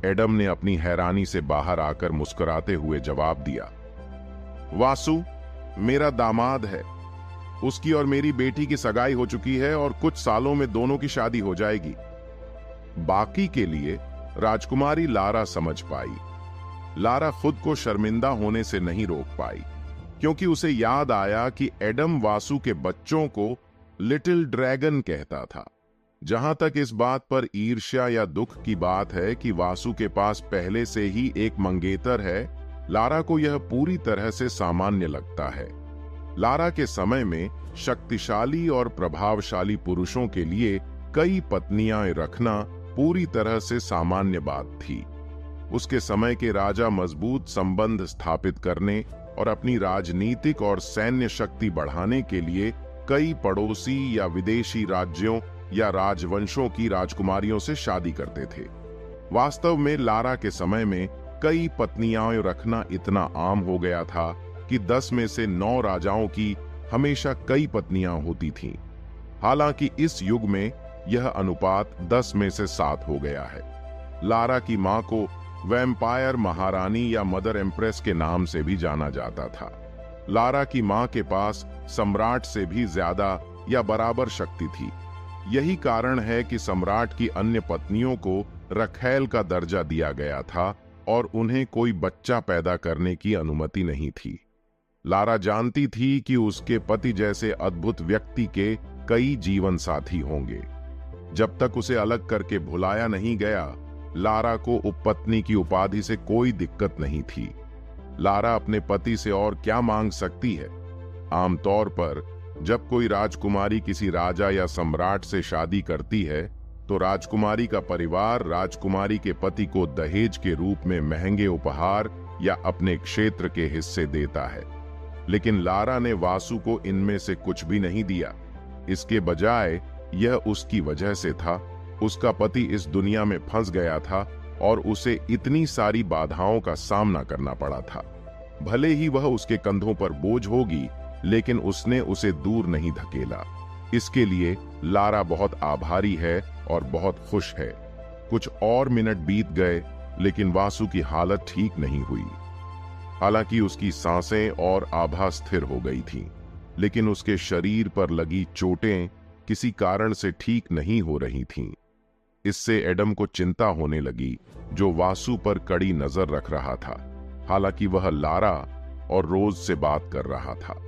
एडम ने अपनी हैरानी से बाहर आकर मुस्कुराते हुए जवाब दिया, वासु मेरा दामाद है। उसकी और मेरी बेटी की सगाई हो चुकी है और कुछ सालों में दोनों की शादी हो जाएगी। बाकी के लिए राजकुमारी लारा समझ पाई। लारा खुद को शर्मिंदा होने से नहीं रोक पाई, क्योंकि उसे याद आया कि एडम वासु के बच्चों को लिटिल ड्रैगन कहता था, जहां तक इस बात पर ईर्ष्या या दुख की बात है कि वासु के पास पहले से ही एक मंगेतर है, लारा को यह पूरी तरह से सामान्य लगता है। लारा के समय में शक्तिशाली और प्रभावशाली पुरुषों के लिए कई पत्नियां रखना पूरी तरह से सामान्य बात थी। उसके समय के राजा मजबूत संबंध स्थापित करने और अपनी राजनीतिक और सैन्य शक्ति बढ़ाने के लिए कई पड़ोसी या विदेशी राज्यों या राजवंशों की राजकुमारियों से शादी करते थे। वास्तव में लारा के समय में कई पत्नियां रखना इतना आम हो गया था कि 10 में से 9 राजाओं की हमेशा कई पत्नियां होती थीं। हालांकि इस युग में यह अनुपात 10 में से 7 हो गया है। लारा की मां को वैम्पायर महारानी या मदर एम्प्रेस के नाम से भी जाना जाता था। लारा की मां के पास सम्राट से भी ज्यादा या बराबर शक्ति थी। यही कारण है कि सम्राट की अन्य पत्नियों को रखैल का दर्जा दिया गया था और उन्हें कोई बच्चा पैदा करने की अनुमति नहीं थी। लारा जानती थी कि उसके पति जैसे अद्भुत व्यक्ति के कई जीवन साथी होंगे। जब तक उसे अलग करके भुलाया नहीं गया, लारा को उपपत्नी की उपाधि से कोई दिक्कत नहीं थी। लारा अपने पति से और क्या मांग सकती है? आमतौर पर जब कोई राजकुमारी किसी राजा या सम्राट से शादी करती है तो राजकुमारी का परिवार राजकुमारी के पति को दहेज के रूप में महंगे उपहार या अपने क्षेत्र के हिस्से देता है। लेकिन लारा ने वासु को इनमें से कुछ भी नहीं दिया। इसके बजाय यह उसकी वजह से था। उसका पति इस दुनिया में फंस गया था और उसे इतनी सारी बाधाओं का सामना करना पड़ा था। भले ही वह उसके कंधों पर बोझ होगी, लेकिन उसने उसे दूर नहीं धकेला। इसके लिए लारा बहुत आभारी है और बहुत खुश है। कुछ और मिनट बीत गए, लेकिन वासु की हालत ठीक नहीं हुई। हालांकि उसकी सांसें और आभा स्थिर हो गई थीं, लेकिन उसके शरीर पर लगी चोटें किसी कारण से ठीक नहीं हो रही थीं। इससे एडम को चिंता होने लगी, जो वासु पर कड़ी नजर रख रहा था। हालांकि वह लारा और रोज से बात कर रहा था।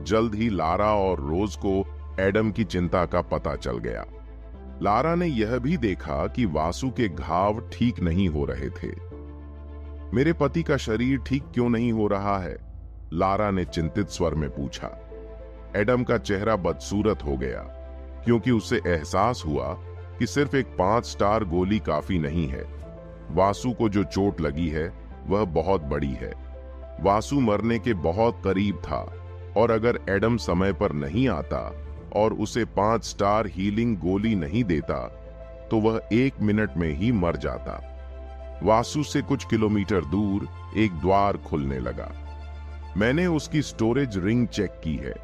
जल्द ही लारा और रोज को एडम की चिंता का पता चल गया। लारा ने यह भी देखा कि वासु के घाव ठीक नहीं हो रहे थे। मेरे पति का शरीर ठीक क्यों नहीं हो रहा है? लारा ने चिंतित स्वर में पूछा। एडम का चेहरा बदसूरत हो गया, क्योंकि उसे एहसास हुआ कि सिर्फ एक 5 स्टार गोली काफी नहीं है। वासु को जो चोट लगी है वह बहुत बड़ी है। वासु मरने के बहुत करीब था और अगर एडम समय पर नहीं आता और उसे 5 स्टार हीलिंग गोली नहीं देता तो वह 1 मिनट में ही मर जाता। वासु से कुछ किलोमीटर दूर एक द्वार खुलने लगा। मैंने उसकी स्टोरेज रिंग चेक की है।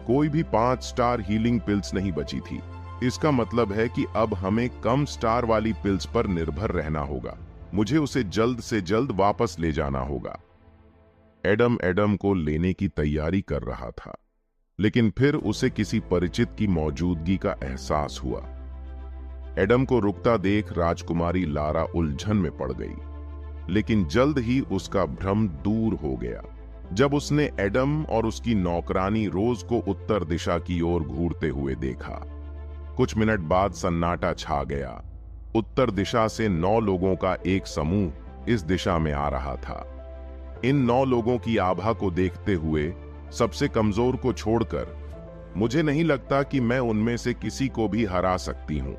कोई भी 5 स्टार हीलिंग पिल्स नहीं बची थी। इसका मतलब है कि अब हमें कम स्टार वाली पिल्स पर निर्भर रहना होगा। मुझे उसे जल्द से जल्द वापस ले जाना होगा। एडम को लेने की तैयारी कर रहा था, लेकिन फिर उसे किसी परिचित की मौजूदगी का एहसास हुआ। एडम को रुकता देख राजकुमारी लारा उलझन में पड़ गई, लेकिन जल्द ही उसका भ्रम दूर हो गया जब उसने एडम और उसकी नौकरानी रोज को उत्तर दिशा की ओर घूरते हुए देखा। कुछ मिनट बाद सन्नाटा छा गया। उत्तर दिशा से 9 लोगों का एक समूह इस दिशा में आ रहा था। इन 9 लोगों की आभा को देखते हुए सबसे कमजोर को छोड़कर मुझे नहीं लगता कि मैं उनमें से किसी को भी हरा सकती हूं।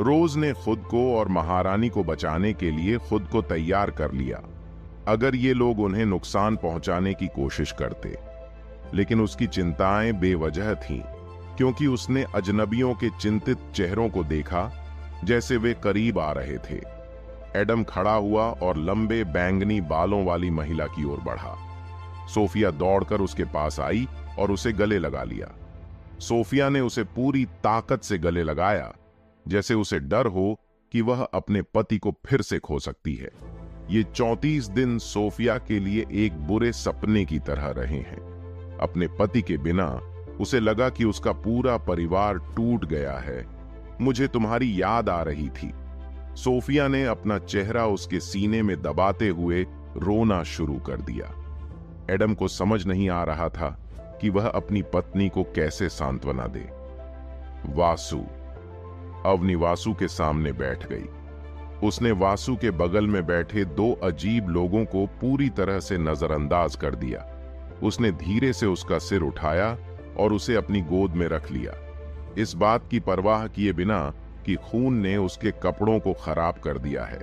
रोज ने खुद को और महारानी को बचाने के लिए खुद को तैयार कर लिया अगर ये लोग उन्हें नुकसान पहुंचाने की कोशिश करते। लेकिन उसकी चिंताएं बेवजह थीं, क्योंकि उसने अजनबियों के चिंतित चेहरों को देखा जैसे वे करीब आ रहे थे। एडम खड़ा हुआ और लंबे बैंगनी बालों वाली महिला की ओर बढ़ा। सोफिया दौड़कर उसके पास आई और उसे गले लगा लिया। सोफिया ने उसे पूरी ताकत से गले लगाया, जैसे उसे डर हो कि वह अपने पति को फिर से खो सकती है। ये 34 दिन सोफिया के लिए एक बुरे सपने की तरह रहे हैं। अपने पति के बिना उसे लगा कि उसका पूरा परिवार टूट गया है। मुझे तुम्हारी याद आ रही थी। सोफिया ने अपना चेहरा उसके सीने में दबाते हुए रोना शुरू कर दिया। एडम को समझ नहीं आ रहा था कि वह अपनी पत्नी को कैसे सांत्वना दे। वासु, अवनी वासु के सामने बैठ गई। उसने वासु के बगल में बैठे दो अजीब लोगों को पूरी तरह से नजरअंदाज कर दिया। उसने धीरे से उसका सिर उठाया और उसे अपनी गोद में रख लिया, इस बात की परवाह किए बिना कि खून ने उसके कपड़ों को खराब कर दिया है।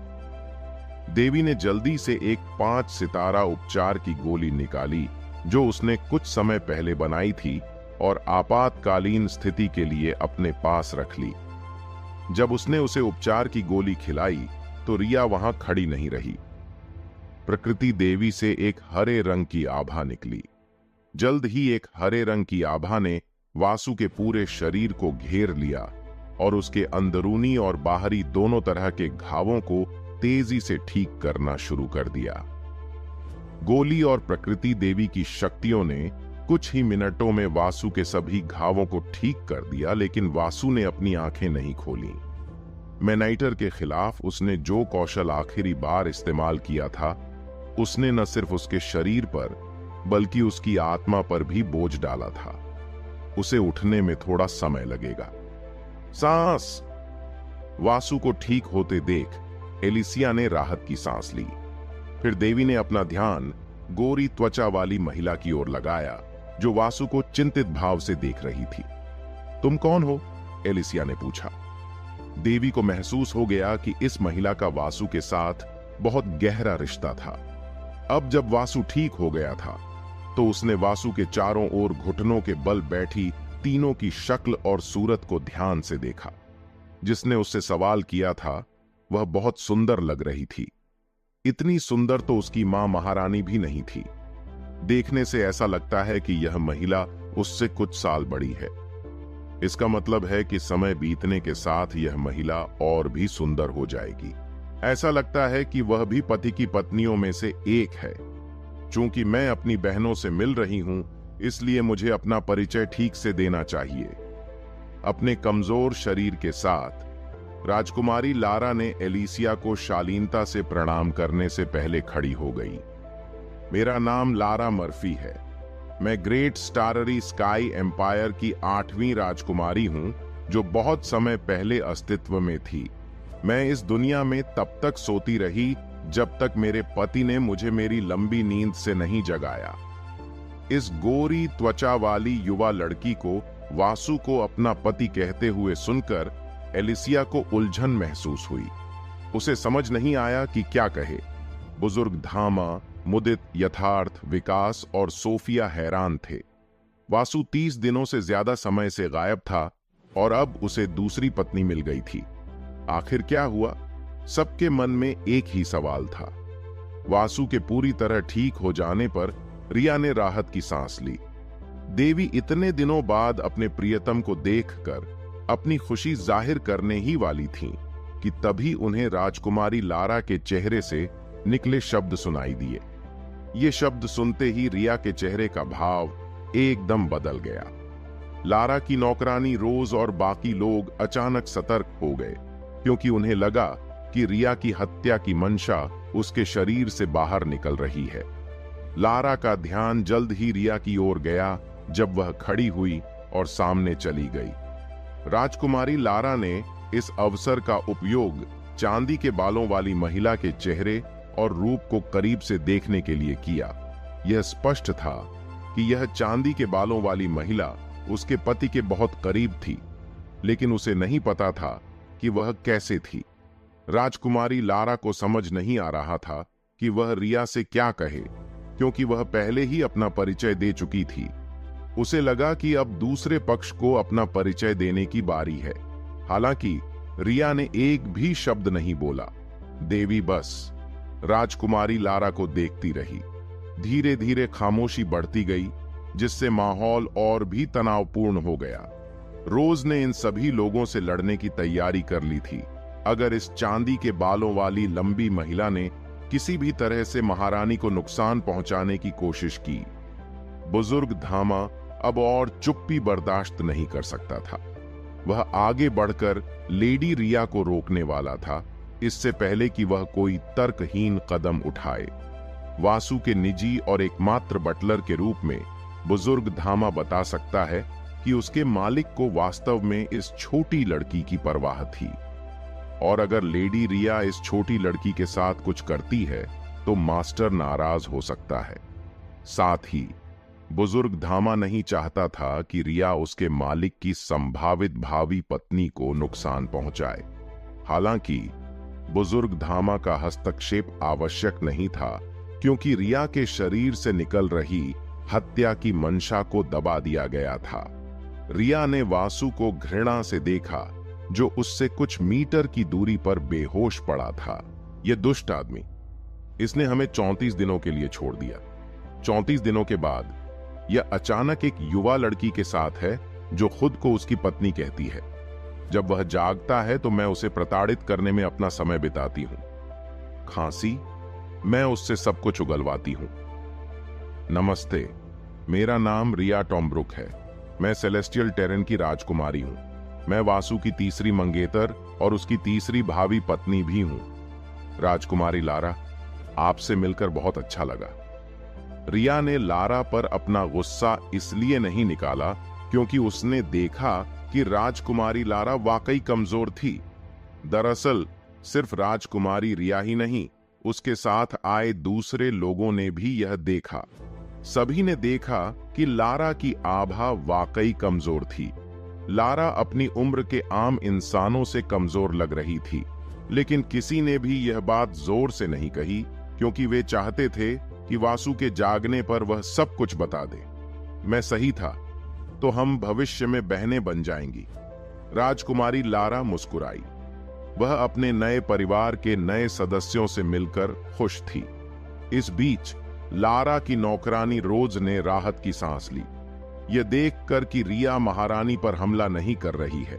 देवी ने जल्दी से एक 5 सितारा उपचार की गोली निकाली जो उसने कुछ समय पहले बनाई थी और आपातकालीन स्थिति के लिए अपने पास रख ली। जब उसने उसे उपचार की गोली खिलाई तो रिया वहां खड़ी नहीं रही। प्रकृति देवी से एक हरे रंग की आभा निकली। जल्द ही एक हरे रंग की आभा ने वासु के पूरे शरीर को घेर लिया और उसके अंदरूनी और बाहरी दोनों तरह के घावों को तेजी से ठीक करना शुरू कर दिया। गोली और प्रकृति देवी की शक्तियों ने कुछ ही मिनटों में वासु के सभी घावों को ठीक कर दिया, लेकिन वासु ने अपनी आंखें नहीं खोली। मैनाइटर के खिलाफ उसने जो कौशल आखिरी बार इस्तेमाल किया था, उसने न सिर्फ उसके शरीर पर बल्कि उसकी आत्मा पर भी बोझ डाला था। उसे उठने में थोड़ा समय लगेगा। सांस। वासु को ठीक होते देख एलिसिया ने राहत की सांस ली। फिर देवी ने अपना ध्यान गोरी त्वचा वाली महिला की ओर लगाया जो वासु को चिंतित भाव से देख रही थी। तुम कौन हो? एलिसिया ने पूछा। देवी को महसूस हो गया कि इस महिला का वासु के साथ बहुत गहरा रिश्ता था। अब जब वासु ठीक हो गया था तो उसने वासु के चारों ओर घुटनों के बल बैठी तीनों की शक्ल और सूरत को ध्यान से देखा। जिसने उससे सवाल किया था वह बहुत सुंदर लग रही थी। इतनी सुंदर तो उसकी मां महारानी भी नहीं थी। देखने से ऐसा लगता है कि यह महिला उससे कुछ साल बड़ी है। इसका मतलब है कि समय बीतने के साथ यह महिला और भी सुंदर हो जाएगी। ऐसा लगता है कि वह भी पति की पत्नियों में से एक है। चूंकि मैं अपनी बहनों से मिल रही हूं, इसलिए मुझे अपना परिचय ठीक से देना चाहिए। अपने कमजोर शरीर के साथ राजकुमारी लारा ने एलिसिया को शालीनता से प्रणाम करने से पहले खड़ी हो गई। मेरा नाम लारा मर्फी है। मैं ग्रेट स्टाररी स्काई एम्पायर की 8वीं राजकुमारी हूं जो बहुत समय पहले अस्तित्व में थी। मैं इस दुनिया में तब तक सोती रही जब तक मेरे पति ने मुझे मेरी लंबी नींद से नहीं जगाया। इस गोरी त्वचा वाली युवा लड़की को वासु को अपना पति कहते हुए सुनकर एलिसिया को उलझन महसूस हुई। उसे समझ नहीं आया कि क्या कहे। बुजुर्ग धामा, मुदित, यथार्थ, विकास और सोफिया हैरान थे। वासु 30 दिनों से ज्यादा समय से गायब था और अब उसे दूसरी पत्नी मिल गई थी। आखिर क्या हुआ? सबके मन में एक ही सवाल था। वासु के पूरी तरह ठीक हो जाने पर रिया ने राहत की सांस ली। देवी इतने दिनों बाद अपने प्रियतम को देखकर अपनी खुशी जाहिर करने ही वाली थीं कि तभी उन्हें राजकुमारी लारा के चेहरे से निकले शब्द सुनाई दिए। ये शब्द सुनते ही रिया के चेहरे का भाव एकदम बदल गया। लारा की नौकरानी रोज और बाकी लोग अचानक सतर्क हो गए क्योंकि उन्हें लगा कि रिया की हत्या की मंशा उसके शरीर से बाहर निकल रही है। लारा का ध्यान जल्द ही रिया की ओर गया जब वह खड़ी हुई और सामने चली गई। राजकुमारी लारा ने इस अवसर का उपयोग चांदी के बालों वाली महिला के चेहरे और रूप को करीब से देखने के लिए किया। यह स्पष्ट था कि यह चांदी के बालों वाली महिला उसके पति के बहुत करीब थी, लेकिन उसे नहीं पता था कि वह कैसे थी। राजकुमारी लारा को समझ नहीं आ रहा था कि वह रिया से क्या कहे, क्योंकि वह पहले ही अपना परिचय दे चुकी थी। उसे लगा कि अब दूसरे पक्ष को अपना परिचय देने की बारी है। हालांकि रिया ने एक भी शब्द नहीं बोला। देवी बस राजकुमारी लारा को देखती रही। धीरे धीरे खामोशी बढ़ती गई, जिससे माहौल और भी तनावपूर्ण हो गया। रोज ने इन सभी लोगों से लड़ने की तैयारी कर ली थी अगर इस चांदी के बालों वाली लंबी महिला ने किसी भी तरह से महारानी को नुकसान पहुंचाने की कोशिश की। बुजुर्ग धामा अब और चुप्पी बर्दाश्त नहीं कर सकता था। वह आगे बढ़कर लेडी रिया को रोकने वाला था, इससे पहले कि वह कोई तर्कहीन कदम उठाए। वासु के निजी और एकमात्र बटलर के रूप में बुजुर्ग धामा बता सकता है कि उसके मालिक को वास्तव में इस छोटी लड़की की परवाह थी, और अगर लेडी रिया इस छोटी लड़की के साथ कुछ करती है तो मास्टर नाराज हो सकता है। साथ ही बुजुर्ग धामा नहीं चाहता था कि रिया उसके मालिक की संभावित भावी पत्नी को नुकसान पहुंचाए। हालांकि बुजुर्ग धामा का हस्तक्षेप आवश्यक नहीं था, क्योंकि रिया के शरीर से निकल रही हत्या की मंशा को दबा दिया गया था। रिया ने वासु को घृणा से देखा, जो उससे कुछ मीटर की दूरी पर बेहोश पड़ा था। यह दुष्ट आदमी, इसने हमें 34 दिनों के लिए छोड़ दिया। 34 दिनों के बाद यह अचानक एक युवा लड़की के साथ है जो खुद को उसकी पत्नी कहती है। जब वह जागता है तो मैं उसे प्रताड़ित करने में अपना समय बिताती हूं। खांसी, मैं उससे सब कुछ उगलवाती हूं। नमस्ते, मेरा नाम रिया टॉम्ब्रुक है। मैं सेलेस्टियल टेरेन की राजकुमारी हूं। मैं वासु की तीसरी मंगेतर और उसकी तीसरी भावी पत्नी भी हूं। राजकुमारी लारा, आपसे मिलकर बहुत अच्छा लगा। रिया ने लारा पर अपना गुस्सा इसलिए नहीं निकाला क्योंकि उसने देखा कि राजकुमारी लारा वाकई कमजोर थी। दरअसल सिर्फ राजकुमारी रिया ही नहीं, उसके साथ आए दूसरे लोगों ने भी यह देखा। सभी ने देखा कि लारा की आभा वाकई कमजोर थी। लारा अपनी उम्र के आम इंसानों से कमजोर लग रही थी, लेकिन किसी ने भी यह बात जोर से नहीं कही, क्योंकि वे चाहते थे कि वासु के जागने पर वह सब कुछ बता दे। मैं सही था, तो हम भविष्य में बहनें बन जाएंगी। राजकुमारी लारा मुस्कुराई। वह अपने नए परिवार के नए सदस्यों से मिलकर खुश थी। इस बीच लारा की नौकरानी रोज ने राहत की सांस ली, यह देखकर कि रिया महारानी पर हमला नहीं कर रही है।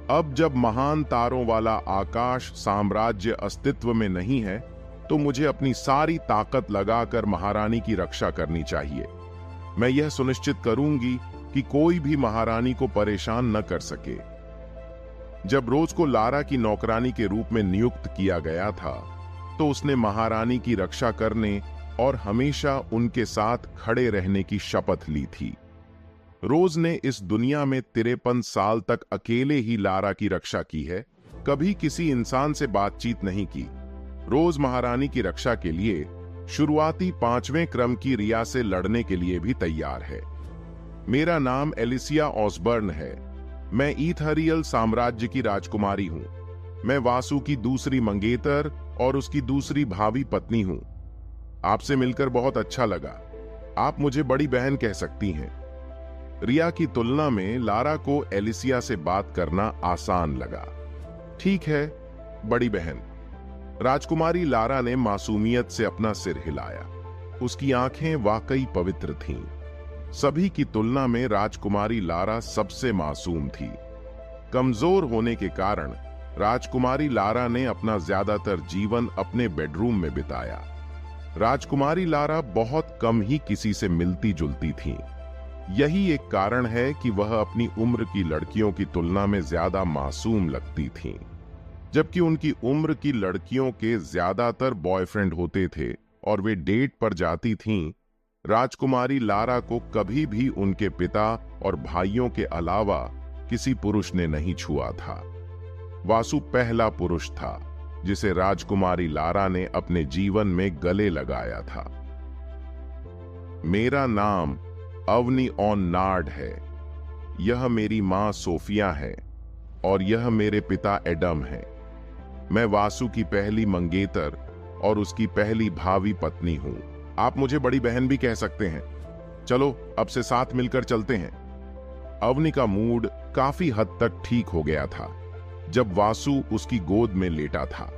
अब जब महान तारों वाला आकाश साम्राज्य अस्तित्व में नहीं है, तो मुझे अपनी सारी ताकत लगाकर महारानी की रक्षा करनी चाहिए। मैं यह सुनिश्चित करूंगी कि कोई भी महारानी को परेशान न कर सके। जब रोज को लारा की नौकरानी के रूप में नियुक्त किया गया था, तो उसने महारानी की रक्षा करने और हमेशा उनके साथ खड़े रहने की शपथ ली थी। रोज ने इस दुनिया में 53 साल तक अकेले ही लारा की रक्षा की है, कभी किसी इंसान से बातचीत नहीं की। रोज महारानी की रक्षा के लिए शुरुआती 5वें क्रम की रिया से लड़ने के लिए भी तैयार है। मेरा नाम एलिसिया ऑसबर्न है। मैं ईथरियल साम्राज्य की राजकुमारी हूं। मैं वासु की दूसरी मंगेतर और उसकी दूसरी भावी पत्नी हूं। आपसे मिलकर बहुत अच्छा लगा। आप मुझे बड़ी बहन कह सकती हैं। रिया की तुलना में लारा को एलिसिया से बात करना आसान लगा। ठीक है, बड़ी बहन। राजकुमारी लारा ने मासूमियत से अपना सिर हिलाया। उसकी आंखें वाकई पवित्र थीं। सभी की तुलना में राजकुमारी लारा सबसे मासूम थी। कमजोर होने के कारण राजकुमारी लारा ने अपना ज्यादातर जीवन अपने बेडरूम में बिताया। राजकुमारी लारा बहुत कम ही किसी से मिलती जुलती थीं। यही एक कारण है कि वह अपनी उम्र की लड़कियों की तुलना में ज्यादा मासूम लगती थीं। जबकि उनकी उम्र की लड़कियों के ज्यादातर बॉयफ्रेंड होते थे और वे डेट पर जाती थीं, राजकुमारी लारा को कभी भी उनके पिता और भाइयों के अलावा किसी पुरुष ने नहीं छुआ था। वासु पहला पुरुष था जिसे राजकुमारी लारा ने अपने जीवन में गले लगाया था। मेरा नाम अवनी ऑन नार्ड है। यह मेरी मां सोफिया है और यह मेरे पिता एडम है। मैं वासु की पहली मंगेतर और उसकी पहली भावी पत्नी हूं। आप मुझे बड़ी बहन भी कह सकते हैं। चलो अब से साथ मिलकर चलते हैं। अवनी का मूड काफी हद तक ठीक हो गया था जब वासु उसकी गोद में लेटा था।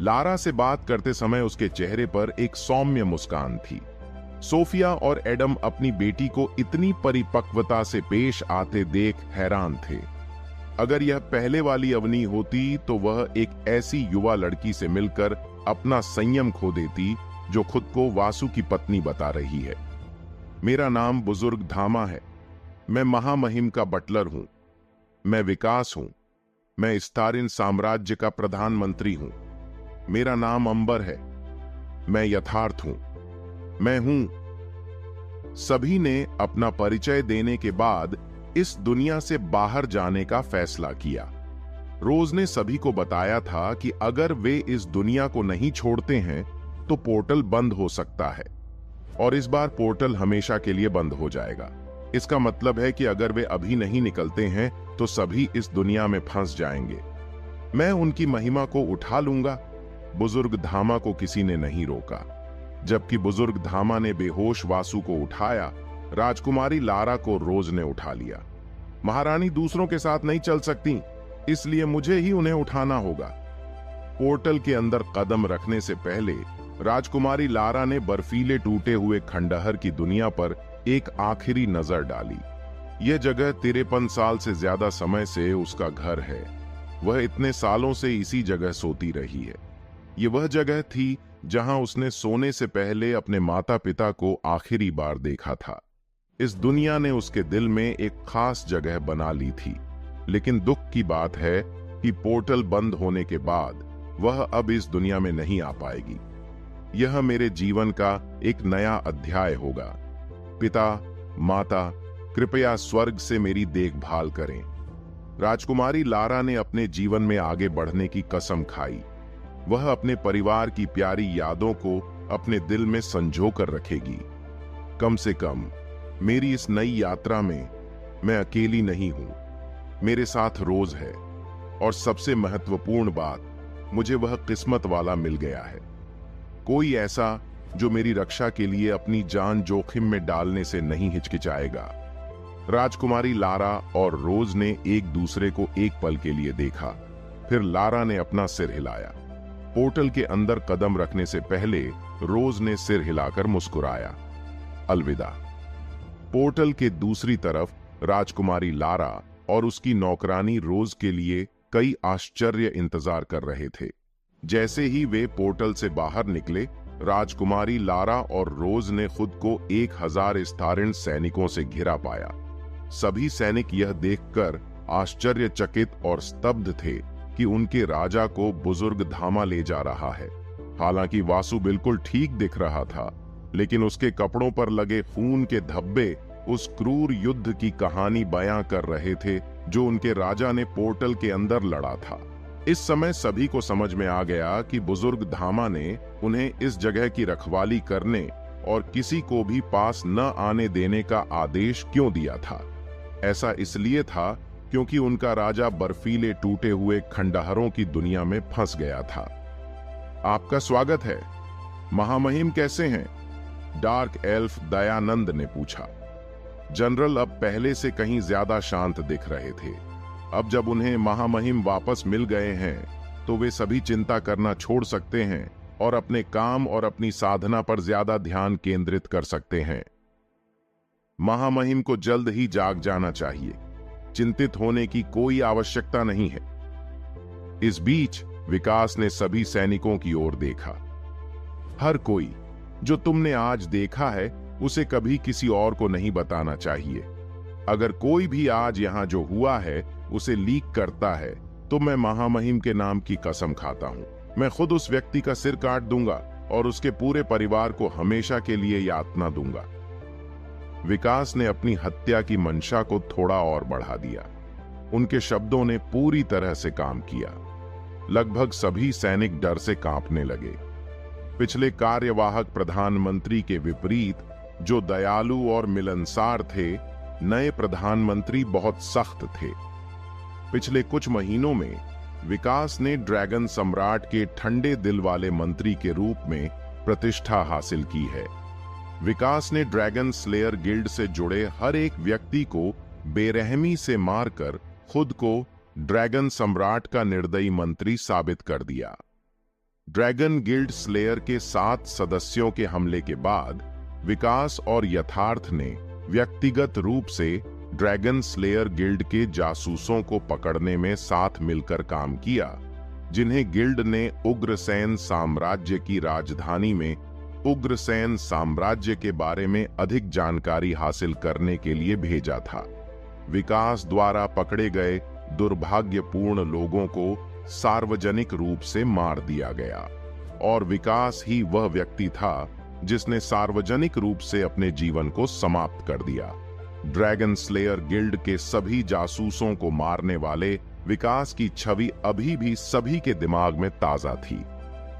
लारा से बात करते समय उसके चेहरे पर एक सौम्य मुस्कान थी। सोफिया और एडम अपनी बेटी को इतनी परिपक्वता से पेश आते देख हैरान थे। अगर यह पहले वाली अवनी होती तो वह एक ऐसी युवा लड़की से मिलकर अपना संयम खो देती जो खुद को वासु की पत्नी बता रही है। मेरा नाम बुजुर्ग धामा है। मैं महामहिम का बटलर हूं। मैं विकास हूं। मैं इस्तारिन साम्राज्य का प्रधानमंत्री हूं। मेरा नाम अंबर है। मैं यथार्थ हूं। मैं हूं। सभी ने अपना परिचय देने के बाद इस दुनिया से बाहर जाने का फैसला किया। रोज ने सभी को बताया था कि अगर वे इस दुनिया को नहीं छोड़ते हैं तो पोर्टल बंद हो सकता है, और इस बार पोर्टल हमेशा के लिए बंद हो जाएगा। इसका मतलब है कि अगर वे अभी नहीं निकलते हैं तो सभी इस दुनिया में फंस जाएंगे। मैं उनकी महिमा को उठा लूंगा। बुजुर्ग धामा को किसी ने नहीं रोका। जबकि बुजुर्ग धामा ने बेहोश वासु को उठाया, राजकुमारी लारा को रोज ने उठा लिया। महारानी दूसरों के साथ नहीं चल सकती, इसलिए मुझे ही उन्हें उठाना होगा। पोर्टल के अंदर कदम रखने से पहले राजकुमारी लारा ने बर्फीले टूटे हुए खंडहर की दुनिया पर एक आखिरी नजर डाली। यह जगह 53 साल से ज्यादा समय से उसका घर है। वह इतने सालों से इसी जगह सोती रही है। ये वह जगह थी जहां उसने सोने से पहले अपने माता पिता को आखिरी बार देखा था। इस दुनिया ने उसके दिल में एक खास जगह बना ली थी। लेकिन दुख की बात है कि पोर्टल बंद होने के बाद वह अब इस दुनिया में नहीं आ पाएगी। यह मेरे जीवन का एक नया अध्याय होगा। पिता, माता, कृपया स्वर्ग से मेरी देखभाल करें। राजकुमारी लारा ने अपने जीवन में आगे बढ़ने की कसम खाई। वह अपने परिवार की प्यारी यादों को अपने दिल में संजो कर रखेगी। कम से कम मेरी इस नई यात्रा में मैं अकेली नहीं हूं। मेरे साथ रोज है, और सबसे महत्वपूर्ण बात, मुझे वह किस्मत वाला मिल गया है। कोई ऐसा जो मेरी रक्षा के लिए अपनी जान जोखिम में डालने से नहीं हिचकिचाएगा। राजकुमारी लारा और रोज ने एक दूसरे को एक पल के लिए देखा। फिर लारा ने अपना सिर हिलाया। पोर्टल के अंदर कदम रखने से पहले रोज ने सिर हिलाकर मुस्कुराया। अलविदा। पोर्टल के दूसरी तरफ राजकुमारी लारा और उसकी नौकरानी रोज के लिए कई आश्चर्य इंतजार कर रहे थे। जैसे ही वे पोर्टल से बाहर निकले, राजकुमारी लारा और रोज ने खुद को 1000 स्तारिन सैनिकों से घिरा पाया। सभी सैनिक यह देखकर आश्चर्यचकित और स्तब्ध थे कि उनके राजा को बुजुर्ग धामा ले जा रहा है। हालांकि वासु बिल्कुल ठीक दिख रहा था, लेकिन उसके कपड़ों पर लगे खून के धब्बे उस क्रूर युद्ध की कहानी बयां कर रहे थे जो उनके राजा ने पोर्टल के अंदर लड़ा था। इस समय सभी को समझ में आ गया कि बुजुर्ग धामा ने उन्हें इस जगह की रखवाली करने और किसी को भी पास न आने देने का आदेश क्यों दिया था। ऐसा इसलिए था क्योंकि उनका राजा बर्फीले टूटे हुए खंडहरों की दुनिया में फंस गया था। आपका स्वागत है। महामहिम कैसे हैं? डार्क एल्फ दयानंद ने पूछा। जनरल अब पहले से कहीं ज्यादा शांत दिख रहे थे। अब जब उन्हें महामहिम वापस मिल गए हैं तो वे सभी चिंता करना छोड़ सकते हैं और अपने काम और अपनी साधना पर ज्यादा ध्यान केंद्रित कर सकते हैं। महामहिम को जल्द ही जाग जाना चाहिए। चिंतित होने की कोई आवश्यकता नहीं है। इस बीच विकास ने सभी सैनिकों की ओर देखा। हर कोई जो तुमने आज देखा है उसे कभी किसी और को नहीं बताना चाहिए। अगर कोई भी आज यहां जो हुआ है उसे लीक करता है तो मैं महामहिम के नाम की कसम खाता हूं। मैं खुद उस व्यक्ति का सिर काट दूंगा और उसके पूरे परिवार को हमेशा के लिए यातना दूंगा। विकास ने अपनी हत्या की मंशा को थोड़ा और बढ़ा दिया। उनके शब्दों ने पूरी तरह से काम किया। लगभग सभी सैनिक डर से कांपने लगे। पिछले कार्यवाहक प्रधानमंत्री के विपरीत, जो दयालु और मिलनसार थे, नए प्रधानमंत्री बहुत सख्त थे। पिछले कुछ महीनों में विकास ने ड्रैगन सम्राट के ठंडे दिल वाले मंत्री के रूप में प्रतिष्ठा हासिल की है। विकास ने ड्रैगन स्लेयर गिल्ड से जुड़े हर एक व्यक्ति को बेरहमी से मारकर खुद को ड्रैगन सम्राट का निर्दयी मंत्री साबित कर दिया। ड्रैगन गिल्ड स्लेयर के 7 सदस्यों के हमले के बाद विकास और यथार्थ ने व्यक्तिगत रूप से ड्रैगन स्लेयर गिल्ड के जासूसों को पकड़ने में साथ मिलकर काम किया, जिन्हें गिल्ड ने उग्रसेन साम्राज्य की राजधानी में उग्रसेन साम्राज्य के बारे में अधिक जानकारी हासिल करने के लिए भेजा था। विकास द्वारा पकड़े गए दुर्भाग्यपूर्ण लोगों को सार्वजनिक रूप से मार दिया गया, और विकास ही वह व्यक्ति था जिसने सार्वजनिक रूप से अपने जीवन को समाप्त कर दिया। ड्रैगन स्लेयर गिल्ड के सभी जासूसों को मारने वाले विकास की छवि अभी भी सभी के दिमाग में ताजा थी।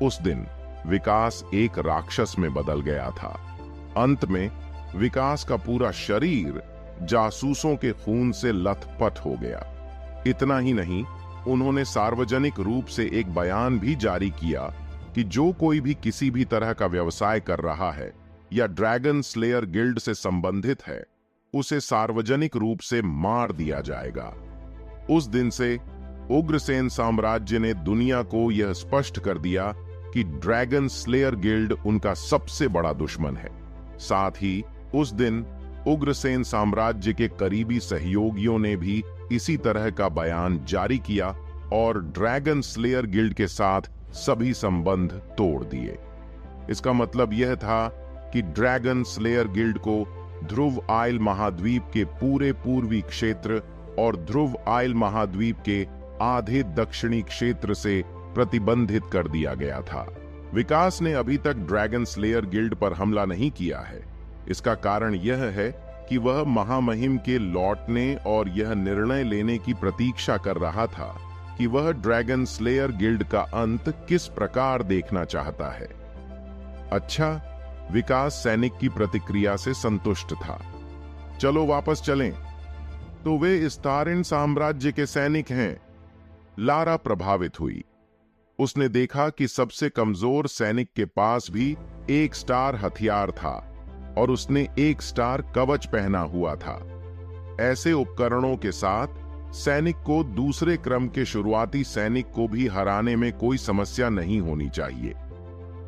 उस दिन विकास एक राक्षस में बदल गया था। अंत में विकास का पूरा शरीर जासूसों के खून से लथपथ हो गया। इतना ही नहीं, उन्होंने सार्वजनिक रूप से एक बयान भी जारी किया कि जो कोई भी किसी भी तरह का व्यवसाय कर रहा है या ड्रैगन स्लेयर गिल्ड से संबंधित है, उसे सार्वजनिक रूप से मार दिया जाएगा। उस दिन से उग्रसेन साम्राज्य ने दुनिया को यह स्पष्ट कर दिया कि ड्रैगन स्लेयर गिल्ड उनका सबसे बड़ा दुश्मन है। साथ ही उस दिन उग्रसेन साम्राज्य के करीबी सहयोगियों ने भी इसी तरह का बयान जारी किया और ड्रैगन स्लेयर गिल्ड के साथ सभी संबंध तोड़ दिए। इसका मतलब यह था कि ड्रैगन स्लेयर गिल्ड को ध्रुव आइल महाद्वीप के पूरे पूर्वी क्षेत्र और ध्रुव आइल महाद्वीप के आधे दक्षिणी क्षेत्र से प्रतिबंधित कर दिया गया था। विकास ने अभी तक ड्रैगन स्लेयर गिल्ड पर हमला नहीं किया है। इसका कारण यह है कि वह महामहिम के लौटने और यह निर्णय लेने की प्रतीक्षा कर रहा था कि वह ड्रैगन स्लेयर गिल्ड का अंत किस प्रकार देखना चाहता है। अच्छा, विकास सैनिक की प्रतिक्रिया से संतुष्ट था। चलो वापस चलें। तो वे इस्तारिन साम्राज्य के सैनिक हैं। लारा प्रभावित हुई। उसने देखा कि सबसे कमजोर सैनिक के पास भी एक स्टार हथियार था और उसने एक स्टार कवच पहना हुआ था। ऐसे उपकरणों के साथ सैनिक को दूसरे क्रम के शुरुआती सैनिक को भी हराने में कोई समस्या नहीं होनी चाहिए।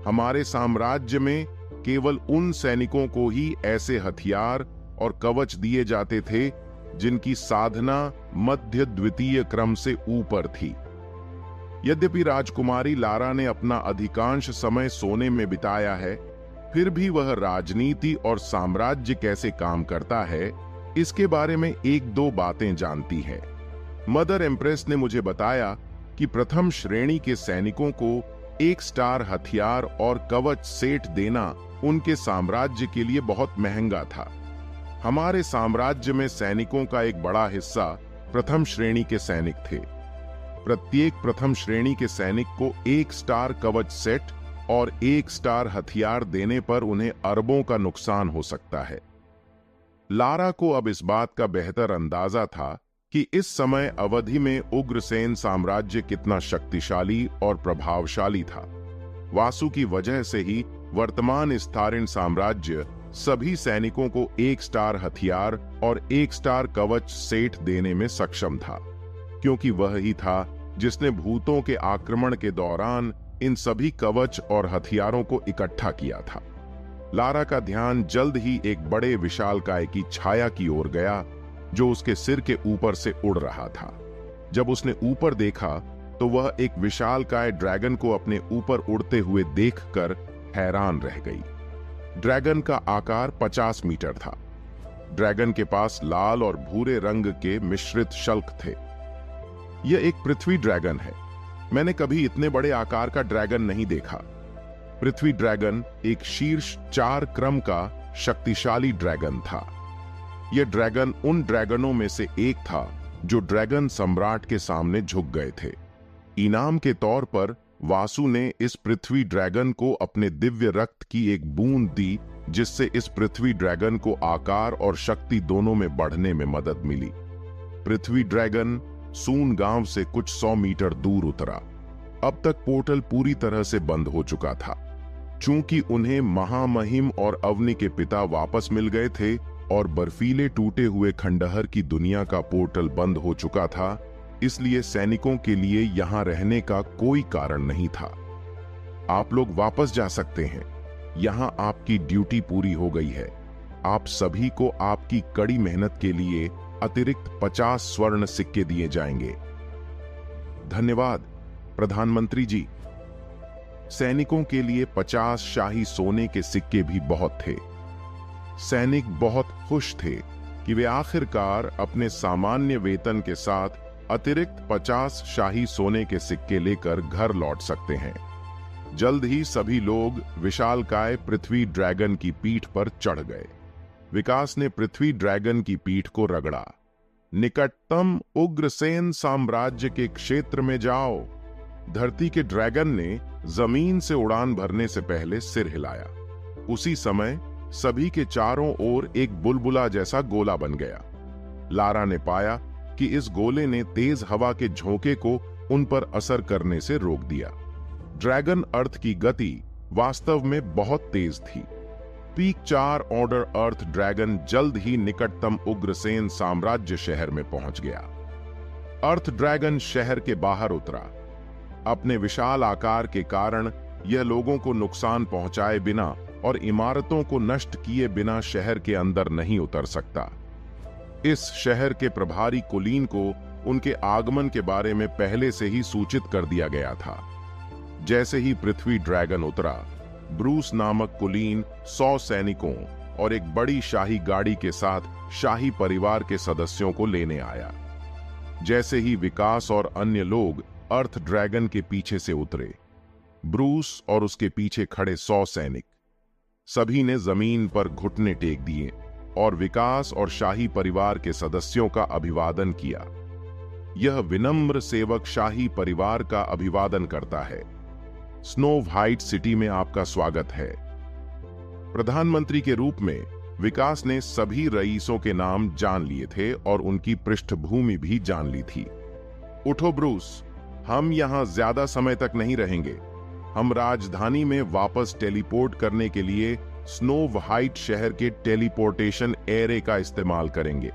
हमारे साम्राज्य में केवल उन सैनिकों को ही ऐसे हथियार और कवच दिए जाते थे जिनकी साधना मध्य द्वितीय क्रम से ऊपर थी। यद्यपि राजकुमारी लारा ने अपना अधिकांश समय सोने में बिताया है, फिर भी वह राजनीति और साम्राज्य कैसे काम करता है इसके बारे में एक दो बातें जानती है। मदर एम्प्रेस ने मुझे बताया कि प्रथम श्रेणी के सैनिकों को एक स्टार हथियार और कवच सेट देना उनके साम्राज्य के लिए बहुत महंगा था। हमारे साम्राज्य में सैनिकों का एक बड़ा हिस्सा प्रथम श्रेणी के सैनिक थे। प्रत्येक प्रथम श्रेणी के सैनिक को एक स्टार कवच सेट और एक स्टार हथियार देने पर उन्हें अरबों का नुकसान हो सकता है। लारा को अब इस बात का बेहतर अंदाजा था कि इस समय अवधि में उग्रसेन साम्राज्य कितना शक्तिशाली और प्रभावशाली था। वासु की वजह से ही वर्तमान इस्तारिन साम्राज्य सभी सैनिकों को एक स्टार हथियार और एक स्टार कवच सेट देने में सक्षम था, क्योंकि वह ही था जिसने भूतों के आक्रमण के दौरान इन सभी कवच और हथियारों को इकट्ठा किया था। लारा का ध्यान जल्द ही एक बड़े विशालकाय की छाया की ओर गया जो उसके सिर के ऊपर से उड़ रहा था। जब उसने ऊपर देखा तो वह एक विशालकाय ड्रैगन को अपने ऊपर उड़ते हुए देखकर हैरान रह गई। ड्रैगन का आकार 50 मीटर था। ड्रैगन के पास लाल और भूरे रंग के मिश्रित शल्क थे। यह एक पृथ्वी ड्रैगन है। मैंने कभी इतने बड़े आकार का ड्रैगन नहीं देखा। पृथ्वी ड्रैगन एक शीर्ष 4 क्रम का शक्तिशाली ड्रैगन था। यह ड्रैगन उन ड्रैगनों में से एक था जो ड्रैगन सम्राट के सामने झुक गए थे। इनाम के तौर पर वासु ने इस पृथ्वी ड्रैगन को अपने दिव्य रक्त की एक बूंद दी, जिससे इस पृथ्वी ड्रैगन को आकार और शक्ति दोनों में बढ़ने में मदद मिली। पृथ्वी ड्रैगन सून गांव से कुछ 100 मीटर दूर उतरा। अब तक पोर्टल पूरी तरह से बंद हो चुका था। चूंकि उन्हें महामहिम और अवनी के पिता वापस मिल गए थे और बर्फीले टूटे हुए खंडहर की दुनिया का पोर्टल बंद हो चुका था, इसलिए सैनिकों के लिए यहां रहने का कोई कारण नहीं था। आप लोग वापस जा सकते हैं। यहां आपकी ड्यूटी पूरी हो गई है। आप सभी को आपकी कड़ी मेहनत के लिए अतिरिक्त 50 स्वर्ण सिक्के दिए जाएंगे। धन्यवाद प्रधानमंत्री जी। सैनिकों के लिए 50 शाही सोने के सिक्के भी बहुत थे। सैनिक बहुत खुश थे कि वे आखिरकार अपने सामान्य वेतन के साथ अतिरिक्त 50 शाही सोने के सिक्के लेकर घर लौट सकते हैं। जल्द ही सभी लोग विशालकाय पृथ्वी ड्रैगन की पीठ पर चढ़ गए। विकास ने पृथ्वी ड्रैगन की पीठ को रगड़ा। निकटतम उग्रसेन साम्राज्य के क्षेत्र में जाओ। धरती के ड्रैगन ने जमीन से उड़ान भरने से पहले सिर हिलाया। उसी समय सभी के चारों ओर एक बुलबुला जैसा गोला बन गया। लारा ने पाया कि इस गोले ने तेज हवा के झोंके को उन पर असर करने से रोक दिया। ड्रैगन अर्थ की गति वास्तव में बहुत तेज थी। पीक 4 ऑर्डर अर्थ ड्रैगन जल्द ही निकटतम उग्रसेन साम्राज्य शहर में पहुंच गया। अर्थ ड्रैगन शहर के बाहर उतरा। अपने विशाल आकार के कारण यह लोगों को नुकसान पहुंचाए बिना और इमारतों को नष्ट किए बिना शहर के अंदर नहीं उतर सकता। इस शहर के प्रभारी कुलीन को उनके आगमन के बारे में पहले से ही सूचित कर दिया गया था। जैसे ही पृथ्वी ड्रैगन उतरा, ब्रूस नामक कुलीन 100 सैनिकों और एक बड़ी शाही गाड़ी के साथ शाही परिवार के सदस्यों को लेने आया। जैसे ही विकास और अन्य लोग अर्थ ड्रैगन के पीछे से उतरे, ब्रूस और उसके पीछे खड़े 100 सैनिक सभी ने जमीन पर घुटने टेक दिए और विकास और शाही परिवार के सदस्यों का अभिवादन किया। यह विनम्र सेवक शाही परिवार का अभिवादन करता है। स्नो व्हाइट सिटी में आपका स्वागत है। प्रधानमंत्री के रूप में विकास ने सभी रईसों के नाम जान लिए थे और उनकी पृष्ठभूमि भी जान ली थी। उठो ब्रूस, हम यहां ज्यादा समय तक नहीं रहेंगे। हम राजधानी में वापस टेलीपोर्ट करने के लिए स्नो व्हाइट शहर के टेलीपोर्टेशन एरे का इस्तेमाल करेंगे।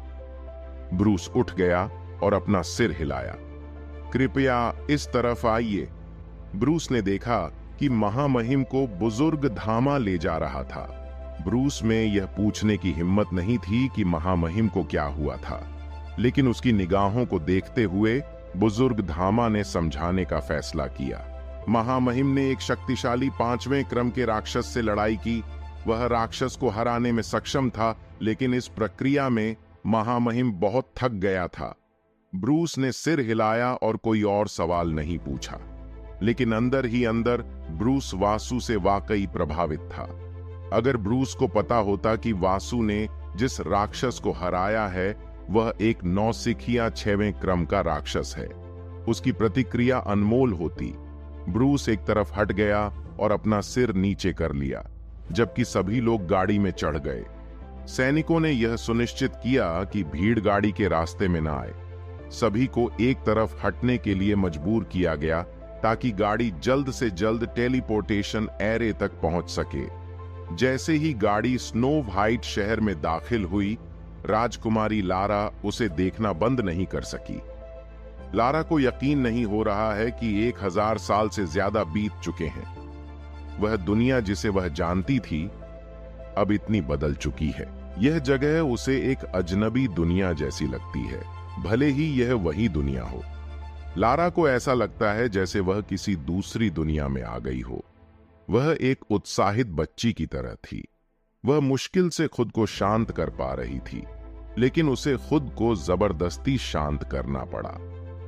ब्रूस उठ गया और अपना सिर हिलाया। कृपया इस तरफ आइए। ब्रूस ने देखा कि महामहिम को बुजुर्ग धामा ले जा रहा था। ब्रूस में यह पूछने की हिम्मत नहीं थी कि महामहिम को क्या हुआ था, लेकिन उसकी निगाहों को देखते हुए बुजुर्ग धामा ने समझाने का फैसला किया। महामहिम ने एक शक्तिशाली 5वें क्रम के राक्षस से लड़ाई की। वह राक्षस को हराने में सक्षम था, लेकिन इस प्रक्रिया में महामहिम बहुत थक गया था। ब्रूस ने सिर हिलाया और कोई और सवाल नहीं पूछा, लेकिन अंदर ही अंदर ब्रूस वासु से वाकई प्रभावित था। अगर ब्रूस को पता होता कि वासु ने जिस राक्षस को हराया है वह एक नौसिखिया 6वें क्रम का राक्षस है, उसकी प्रतिक्रिया अनमोल होती। ब्रूस एक तरफ हट गया और अपना सिर नीचे कर लिया, जबकि सभी लोग गाड़ी में चढ़ गए। सैनिकों ने यह सुनिश्चित किया कि भीड़ गाड़ी के रास्ते में न आए। सभी को एक तरफ हटने के लिए मजबूर किया गया ताकि गाड़ी जल्द से जल्द टेलीपोर्टेशन एरे तक पहुंच सके। जैसे ही गाड़ी स्नो व्हाइट शहर में दाखिल हुई, राजकुमारी लारा उसे देखना बंद नहीं कर सकी। लारा को यकीन नहीं हो रहा है कि 1000 साल से ज्यादा बीत चुके हैं। वह दुनिया जिसे वह जानती थी अब इतनी बदल चुकी है। यह जगह उसे एक अजनबी दुनिया जैसी लगती है, भले ही यह वही दुनिया हो। लारा को ऐसा लगता है जैसे वह किसी दूसरी दुनिया में आ गई हो। वह एक उत्साहित बच्ची की तरह थी। वह मुश्किल से खुद को शांत कर पा रही थी, लेकिन उसे खुद को जबरदस्ती शांत करना पड़ा,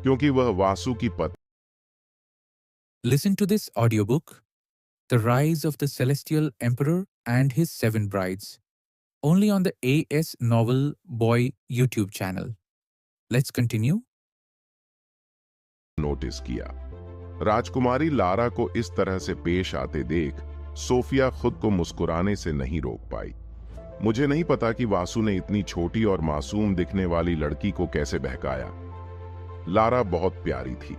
क्योंकि वह वासु की पत्नी। Listen to this audiobook, The Rise of the Celestial Emperor and His 7 Brides, only on the AS Novel Boy YouTube channel. Let's continue. Notice किया। राजकुमारी लारा को इस तरह से पेश आते देख सोफिया खुद को मुस्कुराने से नहीं रोक पाई। मुझे नहीं पता कि वासु ने इतनी छोटी और मासूम दिखने वाली लड़की को कैसे बहकाया। लारा बहुत प्यारी थी।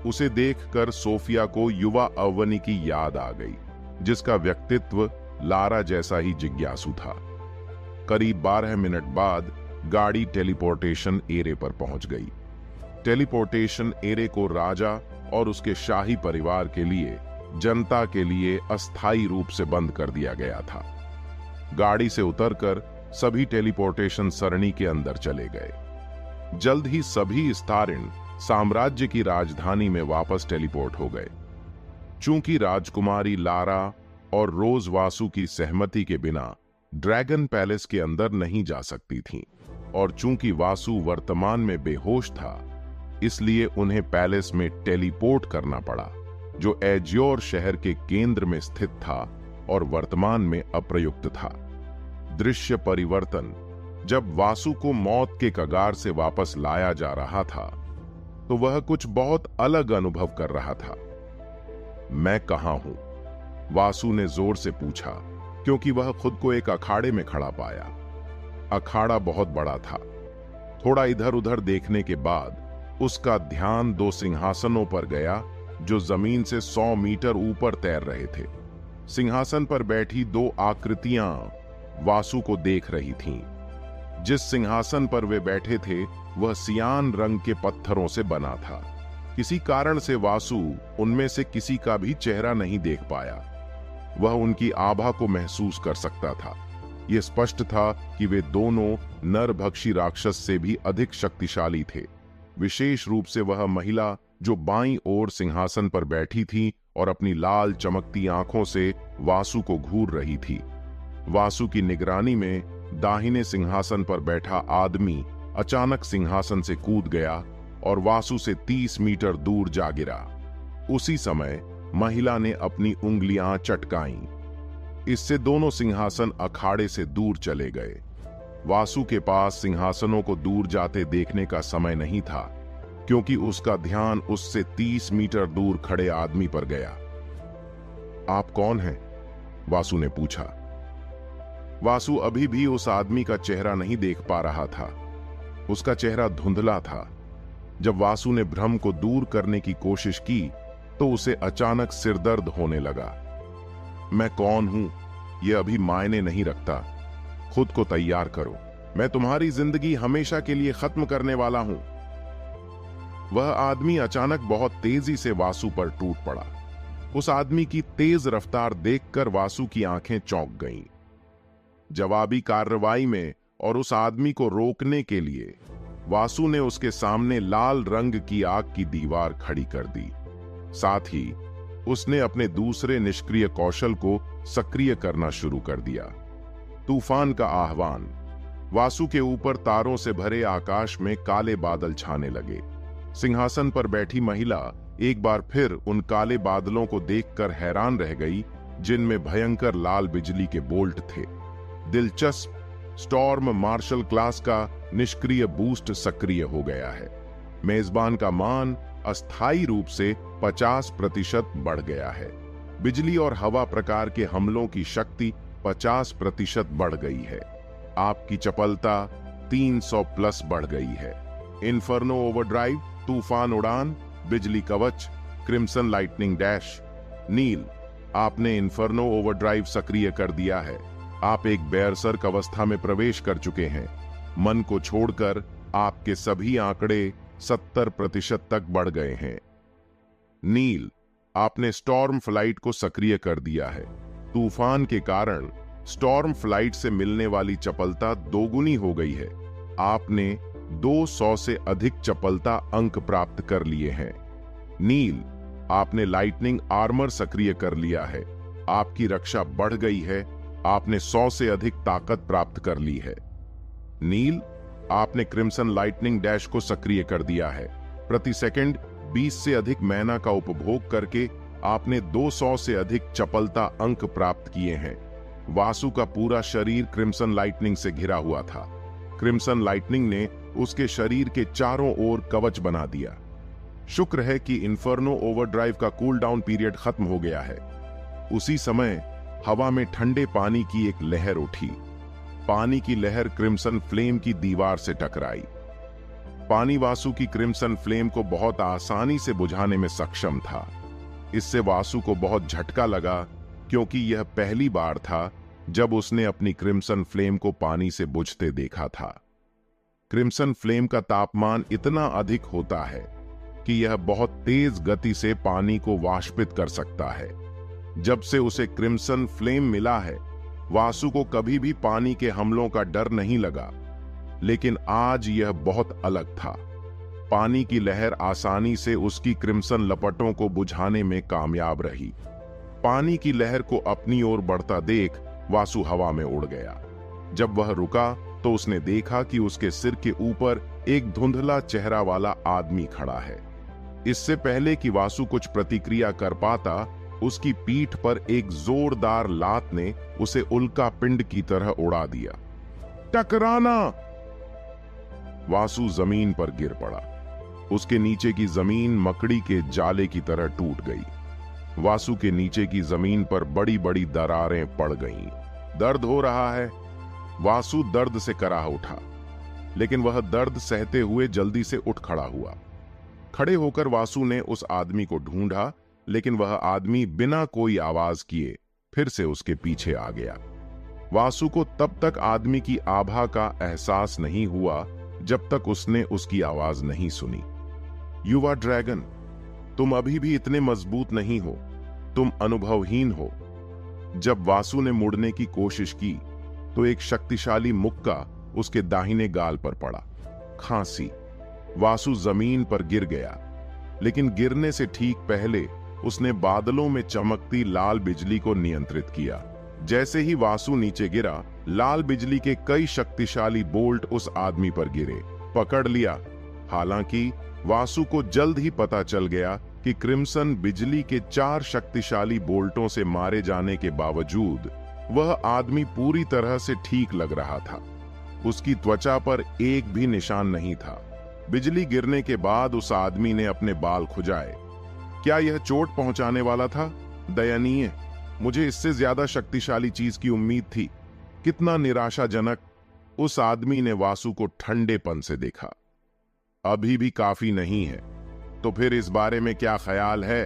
उसे देखकर सोफिया को युवा अव्वनी की याद आ गई, जिसका व्यक्तित्व लारा जैसा ही जिज्ञासु था। करीब 12 मिनट बाद गाड़ी टेलीपोर्टेशन एरे पर पहुंच गई। टेलीपोर्टेशन एरे को राजा और उसके शाही परिवार के लिए, जनता के लिए अस्थायी रूप से बंद कर दिया गया था। गाड़ी से उतरकर सभी टेलीपोर्टेशन सरणी के अंदर चले गए। जल्द ही सभी स्टारिन साम्राज्य की राजधानी में वापस टेलीपोर्ट हो गए। चूंकि राजकुमारी लारा और रोज वासु की सहमति के बिना ड्रैगन पैलेस के अंदर नहीं जा सकती थीं, और चूंकि वासु वर्तमान में बेहोश था, इसलिए उन्हें पैलेस में टेलीपोर्ट करना पड़ा, जो एज्योर शहर के केंद्र में स्थित था और वर्तमान में अप्रयुक्त था। दृश्य परिवर्तन। जब वासु को मौत के कगार से वापस लाया जा रहा था तो वह कुछ बहुत अलग अनुभव कर रहा था। मैं कहां हूं? वासु ने जोर से पूछा, क्योंकि वह खुद को एक अखाड़े में खड़ा पाया। अखाड़ा बहुत बड़ा था। थोड़ा इधर उधर देखने के बाद उसका ध्यान दो सिंहासनों पर गया जो जमीन से 100 मीटर ऊपर तैर रहे थे। सिंहासन पर बैठी दो आकृतियां वासु को देख रही थीं। जिस सिंहासन पर वे बैठे थे वह सियान रंग के पत्थरों से बना था। किसी कारण से वासु उनमें से किसी का भी चेहरा नहीं देख पाया। वह उनकी आभा को महसूस कर सकता था। यह स्पष्ट था कि वे दोनों नरभक्षी राक्षस से भी अधिक शक्तिशाली थे। विशेष रूप से वह महिला जो बाईं ओर सिंहासन पर बैठी थी और अपनी लाल चमकती आंखों से वासु को घूर रही थी। वासु की निगरानी में दाहिने सिंहासन पर बैठा आदमी अचानक सिंहासन से कूद गया और वासु से 30 मीटर दूर जा गिरा। उसी समय महिला ने अपनी उंगलियां चटकाईं। इससे दोनों सिंहासन अखाड़े से दूर चले गए। वासु के पास सिंहासनों को दूर जाते देखने का समय नहीं था, क्योंकि उसका ध्यान उससे 30 मीटर दूर खड़े आदमी पर गया। आप कौन हैं? वासु ने पूछा। वासु अभी भी उस आदमी का चेहरा नहीं देख पा रहा था। उसका चेहरा धुंधला था। जब वासु ने भ्रम को दूर करने की कोशिश की तो उसे अचानक सिरदर्द होने लगा। मैं कौन हूं यह अभी मायने नहीं रखता। खुद को तैयार करो, मैं तुम्हारी जिंदगी हमेशा के लिए खत्म करने वाला हूं। वह आदमी अचानक बहुत तेजी से वासु पर टूट पड़ा। उस आदमी की तेज रफ्तार देखकर वासु की आंखें चौंक गईं। जवाबी कार्रवाई में और उस आदमी को रोकने के लिए वासु ने उसके सामने लाल रंग की आग की दीवार खड़ी कर दी। साथ ही उसने अपने दूसरे निष्क्रिय कौशल को सक्रिय करना शुरू कर दिया, तूफान का आह्वान। वासु के ऊपर तारों से भरे आकाश में काले बादल छाने लगे। सिंहासन पर बैठी महिला एक बार फिर उन काले बादलों को देखकर हैरान रह गई, जिनमें भयंकर लाल बिजली के बोल्ट थे। दिलचस्प, स्टॉर्म मार्शल क्लास का निष्क्रिय बूस्ट सक्रिय हो गया है। मेजबान का मान अस्थायी रूप से 50% बढ़ गया है। बिजली और हवा प्रकार के हमलों की शक्ति 50% बढ़ गई है। आपकी चपलता 300 प्लस बढ़ गई है। इन्फर्नो ओवरड्राइव, तूफान उड़ान, बिजली कवच, क्रिम्सन लाइटनिंग डैश। नील, आपने इन्फर्नो ओवरड्राइव सक्रिय कर दिया है। आप एक बेरसर्क अवस्था में प्रवेश कर चुके हैं। मन को छोड़कर आपके सभी आंकड़े 70% तक बढ़ गए हैं। नील, आपने स्टॉर्म फ्लाइट को सक्रिय कर दिया है। तूफान के कारण स्टॉर्म फ्लाइट से मिलने वाली चपलता दोगुनी हो गई है। आपने 200 से अधिक चपलता अंक प्राप्त कर लिए हैं। नील, आपने लाइटनिंग आर्मर सक्रिय कर लिया है। आपकी रक्षा बढ़ गई है। आपने 100 से अधिक ताकत प्राप्त कर ली है। नील, आपने क्रिम्सन लाइटनिंग डैश को सक्रिय कर दिया है। प्रति सेकंड 20 से अधिक मैना का उपभोग करके आपने 200 से अधिक चपलता अंक प्राप्त किए हैं। वासु का पूरा शरीर क्रिम्सन लाइटनिंग से घिरा हुआ था। क्रिम्सन लाइटनिंग ने उसके शरीर के चारों ओर कवच बना दिया। शुक्र है कि इन्फर्नो ओवरड्राइव का कूल डाउन पीरियड खत्म हो गया है। उसी समय हवा में ठंडे पानी की एक लहर उठी। पानी की लहर क्रिम्सन फ्लेम की दीवार से टकराई। पानी वासु की क्रिम्सन फ्लेम को बहुत आसानी से बुझाने में सक्षम था। इससे वासु को बहुत झटका लगा, क्योंकि यह पहली बार था जब उसने अपनी क्रिम्सन फ्लेम को पानी से बुझते देखा था। क्रिम्सन फ्लेम का तापमान इतना अधिक होता है कि यह बहुत तेज गति से पानी को वाष्पित कर सकता है। जब से उसे क्रिम्सन फ्लेम मिला है, वासु को कभी भी पानी के हमलों का डर नहीं लगा। लेकिन आज यह बहुत अलग था। पानी की लहर आसानी से उसकी क्रिम्सन लपटों को बुझाने में कामयाब रही। पानी की लहर को अपनी ओर बढ़ता देख वासु हवा में उड़ गया। जब वह रुका तो उसने देखा कि उसके सिर के ऊपर एक धुंधला चेहरा वाला आदमी खड़ा है। इससे पहले कि वासु कुछ प्रतिक्रिया कर पाता, उसकी पीठ पर एक जोरदार लात ने उसे उल्का पिंड की तरह उड़ा दिया। टकराना! वासु जमीन पर गिर पड़ा। उसके नीचे की जमीन मकड़ी के जाले की तरह टूट गई। वासु के नीचे की जमीन पर बड़ी बड़ी दरारें पड़ गईं। दर्द हो रहा है। वासु दर्द से कराह उठा, लेकिन वह दर्द सहते हुए जल्दी से उठ खड़ा हुआ। खड़े होकर वासु ने उस आदमी को ढूंढा, लेकिन वह आदमी बिना कोई आवाज किए फिर से उसके पीछे आ गया। वासु को तब तक आदमी की आभा का एहसास नहीं हुआ जब तक उसने उसकी आवाज नहीं सुनी। युवा ड्रैगन, तुम अभी भी इतने मजबूत नहीं हो, तुम अनुभवहीन हो। जब वासु ने मुड़ने की कोशिश की तो एक शक्तिशाली मुक्का उसके दाहिने गाल पर पड़ा। खांसी। वासु जमीन पर गिर गया, लेकिन गिरने से ठीक पहले उसने बादलों में चमकती लाल बिजली को नियंत्रित किया। जैसे ही वासु नीचे गिरा, लाल बिजली के कई शक्तिशाली बोल्ट उस आदमी पर गिरे। पकड़ लिया। हालांकि वासु को जल्द ही पता चल गया कि क्रिम्सन बिजली के 4 शक्तिशाली बोल्टों से मारे जाने के बावजूद वह आदमी पूरी तरह से ठीक लग रहा था। उसकी त्वचा पर एक भी निशान नहीं था। बिजली गिरने के बाद उस आदमी ने अपने बाल खुजाए। क्या यह चोट पहुंचाने वाला था? दयनीय। मुझे इससे ज्यादा शक्तिशाली चीज की उम्मीद थी। कितना निराशाजनक। उस आदमी ने वासु को ठंडेपन से देखा। अभी भी काफी नहीं है, तो फिर इस बारे में क्या ख्याल है?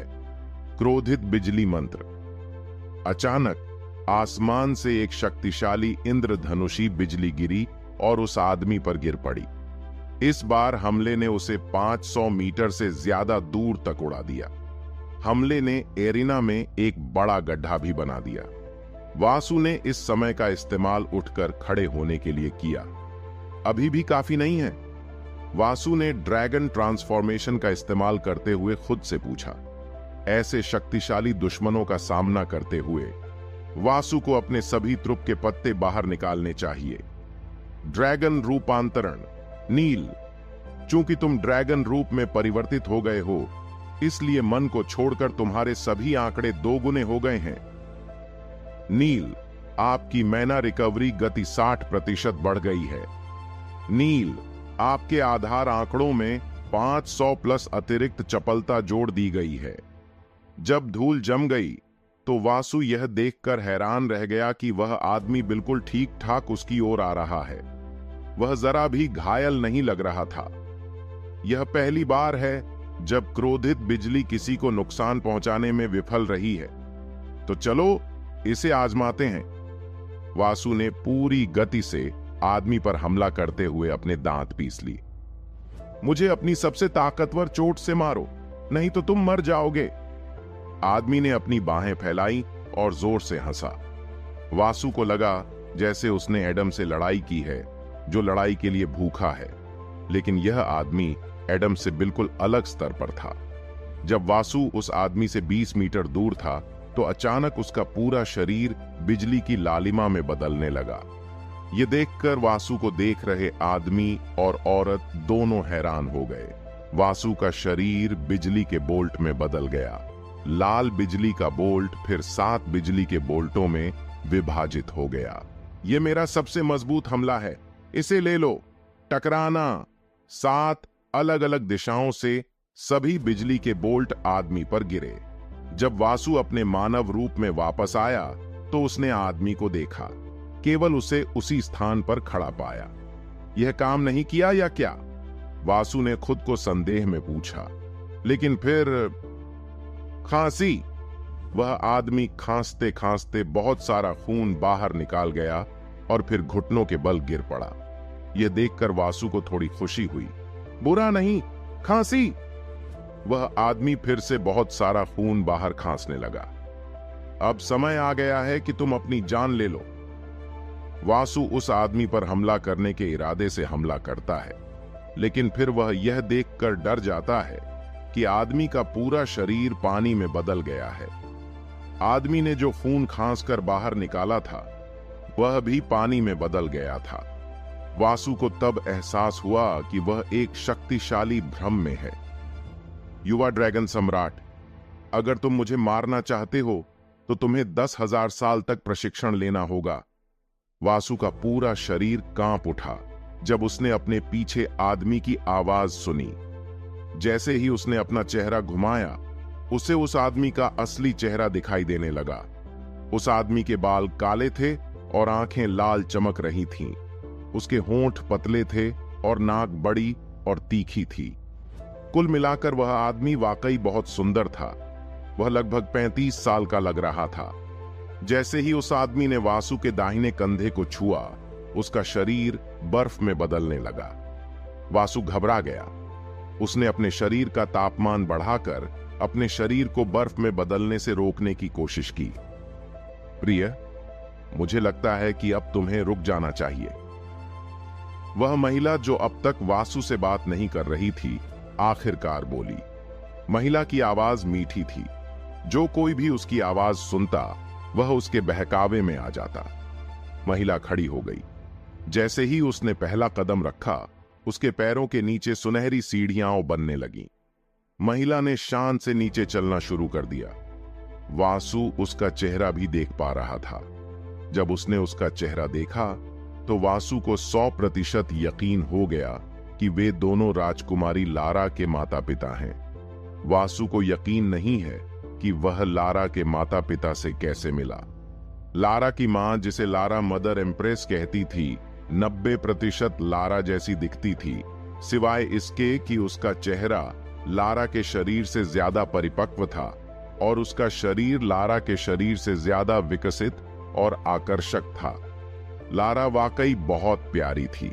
क्रोधित बिजली मंत्र। अचानक आसमान से एक शक्तिशाली इंद्रधनुषी बिजली गिरी और उस आदमी पर गिर पड़ी। इस बार हमले ने उसे 500 मीटर से ज्यादा दूर तक उड़ा दिया। हमले ने एरिना में एक बड़ा गड्ढा भी बना दिया। वासु ने इस समय का इस्तेमाल उठकर खड़े होने के लिए किया। अभी भी काफी नहीं है। वासु ने ड्रैगन ट्रांसफॉर्मेशन का इस्तेमाल करते हुए खुद से पूछा। ऐसे शक्तिशाली दुश्मनों का सामना करते हुए वासु को अपने सभी त्रुप के पत्ते बाहर निकालने चाहिए। ड्रैगन रूपांतरण। नील, चूंकि तुम ड्रैगन रूप में परिवर्तित हो गए हो, इसलिए मन को छोड़कर तुम्हारे सभी आंकड़े 2 गुने हो गए हैं। नील, आपकी मैना रिकवरी गति 60% बढ़ गई है। नील, आपके आधार आंकड़ों में 500 प्लस अतिरिक्त चपलता जोड़ दी गई है। जब धूल जम गई तो वासु यह देखकर हैरान रह गया कि वह आदमी बिल्कुल ठीक ठाक उसकी ओर आ रहा है। वह जरा भी घायल नहीं लग रहा था। यह पहली बार है जब क्रोधित बिजली किसी को नुकसान पहुंचाने में विफल रही है। तो चलो इसे आजमाते हैं। वासु ने पूरी गति से आदमी पर हमला करते हुए अपने दांत पीस ली। मुझे अपनी सबसे ताकतवर चोट से मारो, नहीं तो तुम मर जाओगे। आदमी ने अपनी बाहें फैलाई और जोर से हंसा। वासु को लगा जैसे उसने एडम से लड़ाई की है, जो लड़ाई के लिए भूखा है। लेकिन यह आदमी एडम से बिल्कुल अलग स्तर पर था। जब वासु उस आदमी से 20 मीटर दूर था तो अचानक उसका पूरा शरीर बिजली की लालिमा में बदलने लगा। ये देखकर वासु को देख रहे आदमी और औरत दोनों हैरान हो गए। वासु का शरीर बिजली के बोल्ट में बदल गया। लाल बिजली का बोल्ट फिर 7 बिजली के बोल्टों में विभाजित हो गया। यह मेरा सबसे मजबूत हमला है, इसे ले लो। टकराना। 7 अलग अलग दिशाओं से सभी बिजली के बोल्ट आदमी पर गिरे। जब वासु अपने मानव रूप में वापस आया तो उसने आदमी को देखा। केवल उसे उसी स्थान पर खड़ा पाया। यह काम नहीं किया या क्या? वासु ने खुद को संदेह में पूछा। लेकिन फिर खांसी। वह आदमी खांसते खांसते बहुत सारा खून बाहर निकाल गया और फिर घुटनों के बल गिर पड़ा। यह देखकर वासु को थोड़ी खुशी हुई। बुरा नहीं, खांसी। वह आदमी फिर से बहुत सारा खून बाहर खांसने लगा। अब समय आ गया है कि तुम अपनी जान ले लो। वासु उस आदमी पर हमला करने के इरादे से हमला करता है, लेकिन फिर वह यह देखकर डर जाता है कि आदमी का पूरा शरीर पानी में बदल गया है। आदमी ने जो खून खांसकर बाहर निकाला था वह भी पानी में बदल गया था। वासु को तब एहसास हुआ कि वह एक शक्तिशाली भ्रम में है। युवा ड्रैगन सम्राट, अगर तुम मुझे मारना चाहते हो तो तुम्हें 10,000 साल तक प्रशिक्षण लेना होगा। वासु का पूरा शरीर कांप उठा जब उसने अपने पीछे आदमी की आवाज सुनी। जैसे ही उसने अपना चेहरा घुमाया, उसे उस आदमी का असली चेहरा दिखाई देने लगा। उस आदमी के बाल काले थे और आंखें लाल चमक रही थीं। उसके होंठ पतले थे और नाक बड़ी और तीखी थी। कुल मिलाकर वह आदमी वाकई बहुत सुंदर था। वह लगभग 35 साल का लग रहा था। जैसे ही उस आदमी ने वासु के दाहिने कंधे को छुआ, उसका शरीर बर्फ में बदलने लगा। वासु घबरा गया। उसने अपने शरीर का तापमान बढ़ाकर अपने शरीर को बर्फ में बदलने से रोकने की कोशिश की। प्रिय, मुझे लगता है कि अब तुम्हें रुक जाना चाहिए। वह महिला जो अब तक वासु से बात नहीं कर रही थी, आखिरकार बोली। महिला की आवाज मीठी थी। जो कोई भी उसकी आवाज सुनता, वह उसके बहकावे में आ जाता। महिला खड़ी हो गई। जैसे ही उसने पहला कदम रखा, उसके पैरों के नीचे सुनहरी सीढ़ियां बनने लगीं। महिला ने शान से नीचे चलना शुरू कर दिया। वासु उसका चेहरा भी देख पा रहा था। जब उसने उसका चेहरा देखा तो वासु को 100% यकीन हो गया कि वे दोनों राजकुमारी लारा के माता पिता हैं। वासु को यकीन नहीं है कि वह लारा के माता पिता से कैसे मिला। लारा की मां, जिसे लारा मदर एम्प्रेस कहती थी, 90% लारा जैसी दिखती थी, सिवाय इसके कि उसका चेहरा लारा के शरीर से ज्यादा परिपक्व था और उसका शरीर लारा के शरीर से ज्यादा विकसित और आकर्षक था। लारा वाकई बहुत प्यारी थी,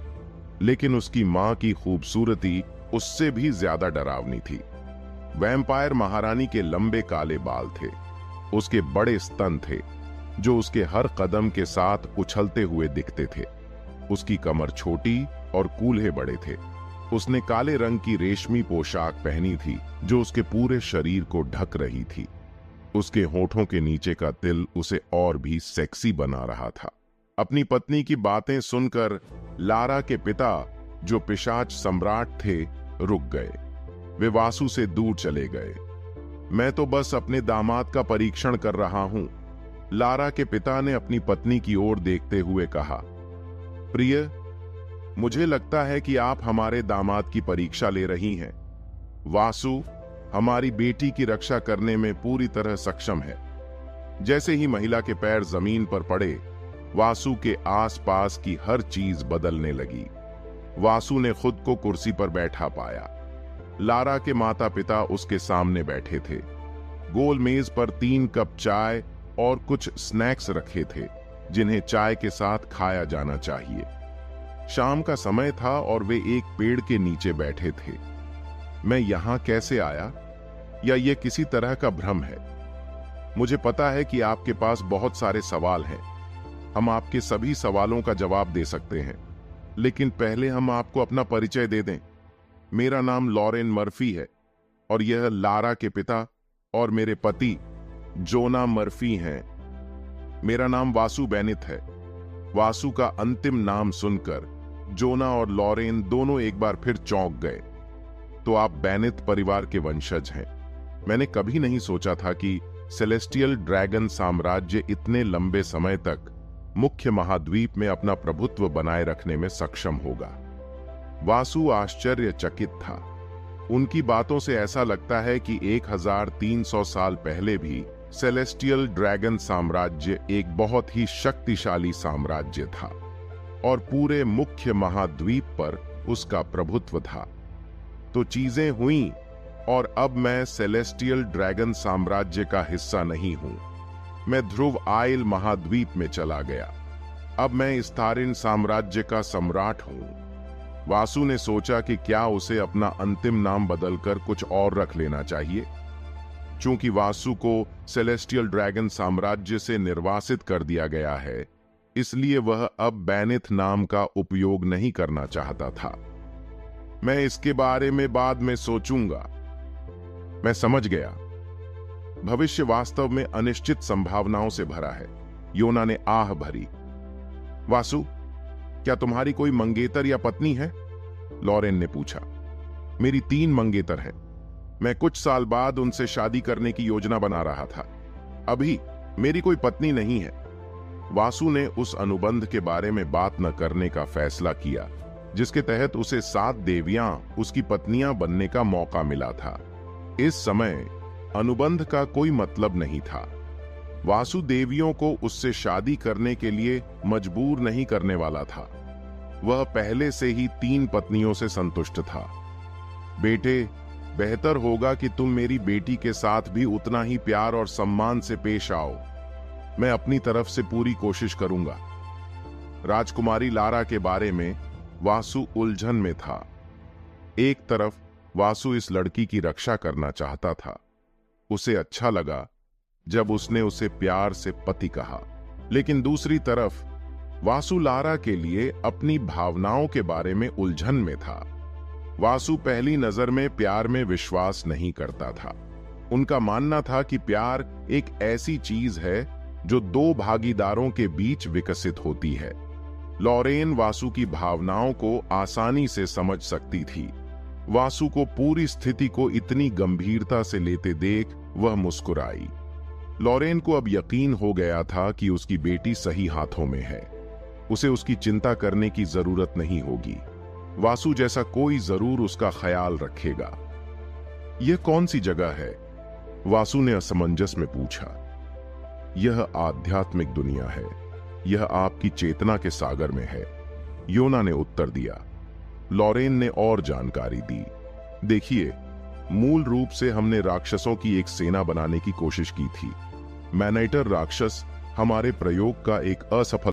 लेकिन उसकी मां की खूबसूरती उससे भी ज्यादा डरावनी थी। वैम्पायर महारानी के लंबे काले बाल थे। उसके बड़े स्तन थे जो उसके हर कदम के साथ उछलते हुए दिखते थे। उसकी कमर छोटी और कूल्हे बड़े थे। उसने काले रंग की रेशमी पोशाक पहनी थी जो उसके पूरे शरीर को ढक रही थी। उसके होठों के नीचे का तिल उसे और भी सेक्सी बना रहा था। अपनी पत्नी की बातें सुनकर लारा के पिता, जो पिशाच सम्राट थे, रुक गए। वे वासु से दूर चले गए। मैं तो बस अपने दामाद का परीक्षण कर रहा हूं, लारा के पिता ने अपनी पत्नी की ओर देखते हुए कहा। प्रिय, मुझे लगता है कि आप हमारे दामाद की परीक्षा ले रही हैं। वासु हमारी बेटी की रक्षा करने में पूरी तरह सक्षम है। जैसे ही महिला के पैर जमीन पर पड़े, वासु के आसपास की हर चीज बदलने लगी। वासु ने खुद को कुर्सी पर बैठा पाया। लारा के माता पिता उसके सामने बैठे थे। गोल मेज पर 3 कप चाय और कुछ स्नैक्स रखे थे जिन्हें चाय के साथ खाया जाना चाहिए। शाम का समय था और वे एक पेड़ के नीचे बैठे थे। मैं यहां कैसे आया, या यह किसी तरह का भ्रम है? मुझे पता है कि आपके पास बहुत सारे सवाल हैं। हम आपके सभी सवालों का जवाब दे सकते हैं, लेकिन पहले हम आपको अपना परिचय दे दें। मेरा नाम लॉरेन मर्फी है और यह लारा के पिता और मेरे पति जोना मर्फी हैं। मेरा नाम वासु बेनिथ है। वासु का अंतिम नाम सुनकर जोना और लॉरेन दोनों एक बार फिर चौंक गए। तो आप बेनिथ परिवार के वंशज हैं। मैंने कभी नहीं सोचा था कि सेलेस्टियल ड्रैगन साम्राज्य इतने लंबे समय तक मुख्य महाद्वीप में अपना प्रभुत्व बनाए रखने में सक्षम होगा। वासु आश्चर्यचकित था। उनकी बातों से ऐसा लगता है कि 1300 साल पहले भी सेलेस्टियल ड्रैगन साम्राज्य एक बहुत ही शक्तिशाली साम्राज्य था और पूरे मुख्य महाद्वीप पर उसका प्रभुत्व था। तो चीजें हुईं और अब मैं सेलेस्टियल ड्रैगन साम्राज्य का हिस्सा नहीं हूं। मैं ध्रुव आइल महाद्वीप में चला गया। अब मैं स्थारिन साम्राज्य का सम्राट हूं। वासु ने सोचा कि क्या उसे अपना अंतिम नाम बदलकर कुछ और रख लेना चाहिए। चूंकि वासु को सेलेस्टियल ड्रैगन साम्राज्य से निर्वासित कर दिया गया है, इसलिए वह अब बेनिथ नाम का उपयोग नहीं करना चाहता था। मैं इसके बारे में बाद में सोचूंगा। मैं समझ गया। भविष्य वास्तव में अनिश्चित संभावनाओं से भरा है। योना ने आह भरी। वासु, क्या तुम्हारी कोई मंगेतर या पत्नी है? लॉरेन ने पूछा। मेरी 3 मंगेतर हैं। मैं कुछ साल बाद उनसे शादी करने की योजना बना रहा था। अभी मेरी कोई पत्नी नहीं है। वासु ने उस अनुबंध के बारे में बात न करने का फैसला किया, जिसके तहत उसे 7 देवियां उसकी पत्नियां बनने का मौका मिला था। इस समय अनुबंध का कोई मतलब नहीं था। वासु देवियों को उससे शादी करने के लिए मजबूर नहीं करने वाला था। वह पहले से ही 3 पत्नियों से संतुष्ट था। बेटे, बेहतर होगा कि तुम मेरी बेटी के साथ भी उतना ही प्यार और सम्मान से पेश आओ। मैं अपनी तरफ से पूरी कोशिश करूंगा। राजकुमारी लारा के बारे में वासु उलझन में था। एक तरफ वासु इस लड़की की रक्षा करना चाहता था। उसे अच्छा लगा जब उसने उसे प्यार से पति कहा, लेकिन दूसरी तरफ वासु लारा के लिए अपनी भावनाओं के बारे में उलझन में था। वासु पहली नजर में प्यार में विश्वास नहीं करता था। उनका मानना था कि प्यार एक ऐसी चीज है जो 2 भागीदारों के बीच विकसित होती है। लॉरेन वासु की भावनाओं को आसानी से समझ सकती थी। वासु को पूरी स्थिति को इतनी गंभीरता से लेते देख वह मुस्कुराई। लॉरेन को अब यकीन हो गया था कि उसकी बेटी सही हाथों में है। उसे उसकी चिंता करने की जरूरत नहीं होगी। वासु जैसा कोई जरूर उसका ख्याल रखेगा। यह कौन सी जगह है? वासु ने असमंजस में पूछा। यह आध्यात्मिक दुनिया है। यह आपकी चेतना के सागर में है, योना ने उत्तर दिया। लॉरेन ने और जानकारी दी। देखिए, मूल रूप से हमने राक्षसों की एक सेना बनाने की कोशिश की थी। मैनाइटर राक्षस हमारे प्रयोग का एक असफल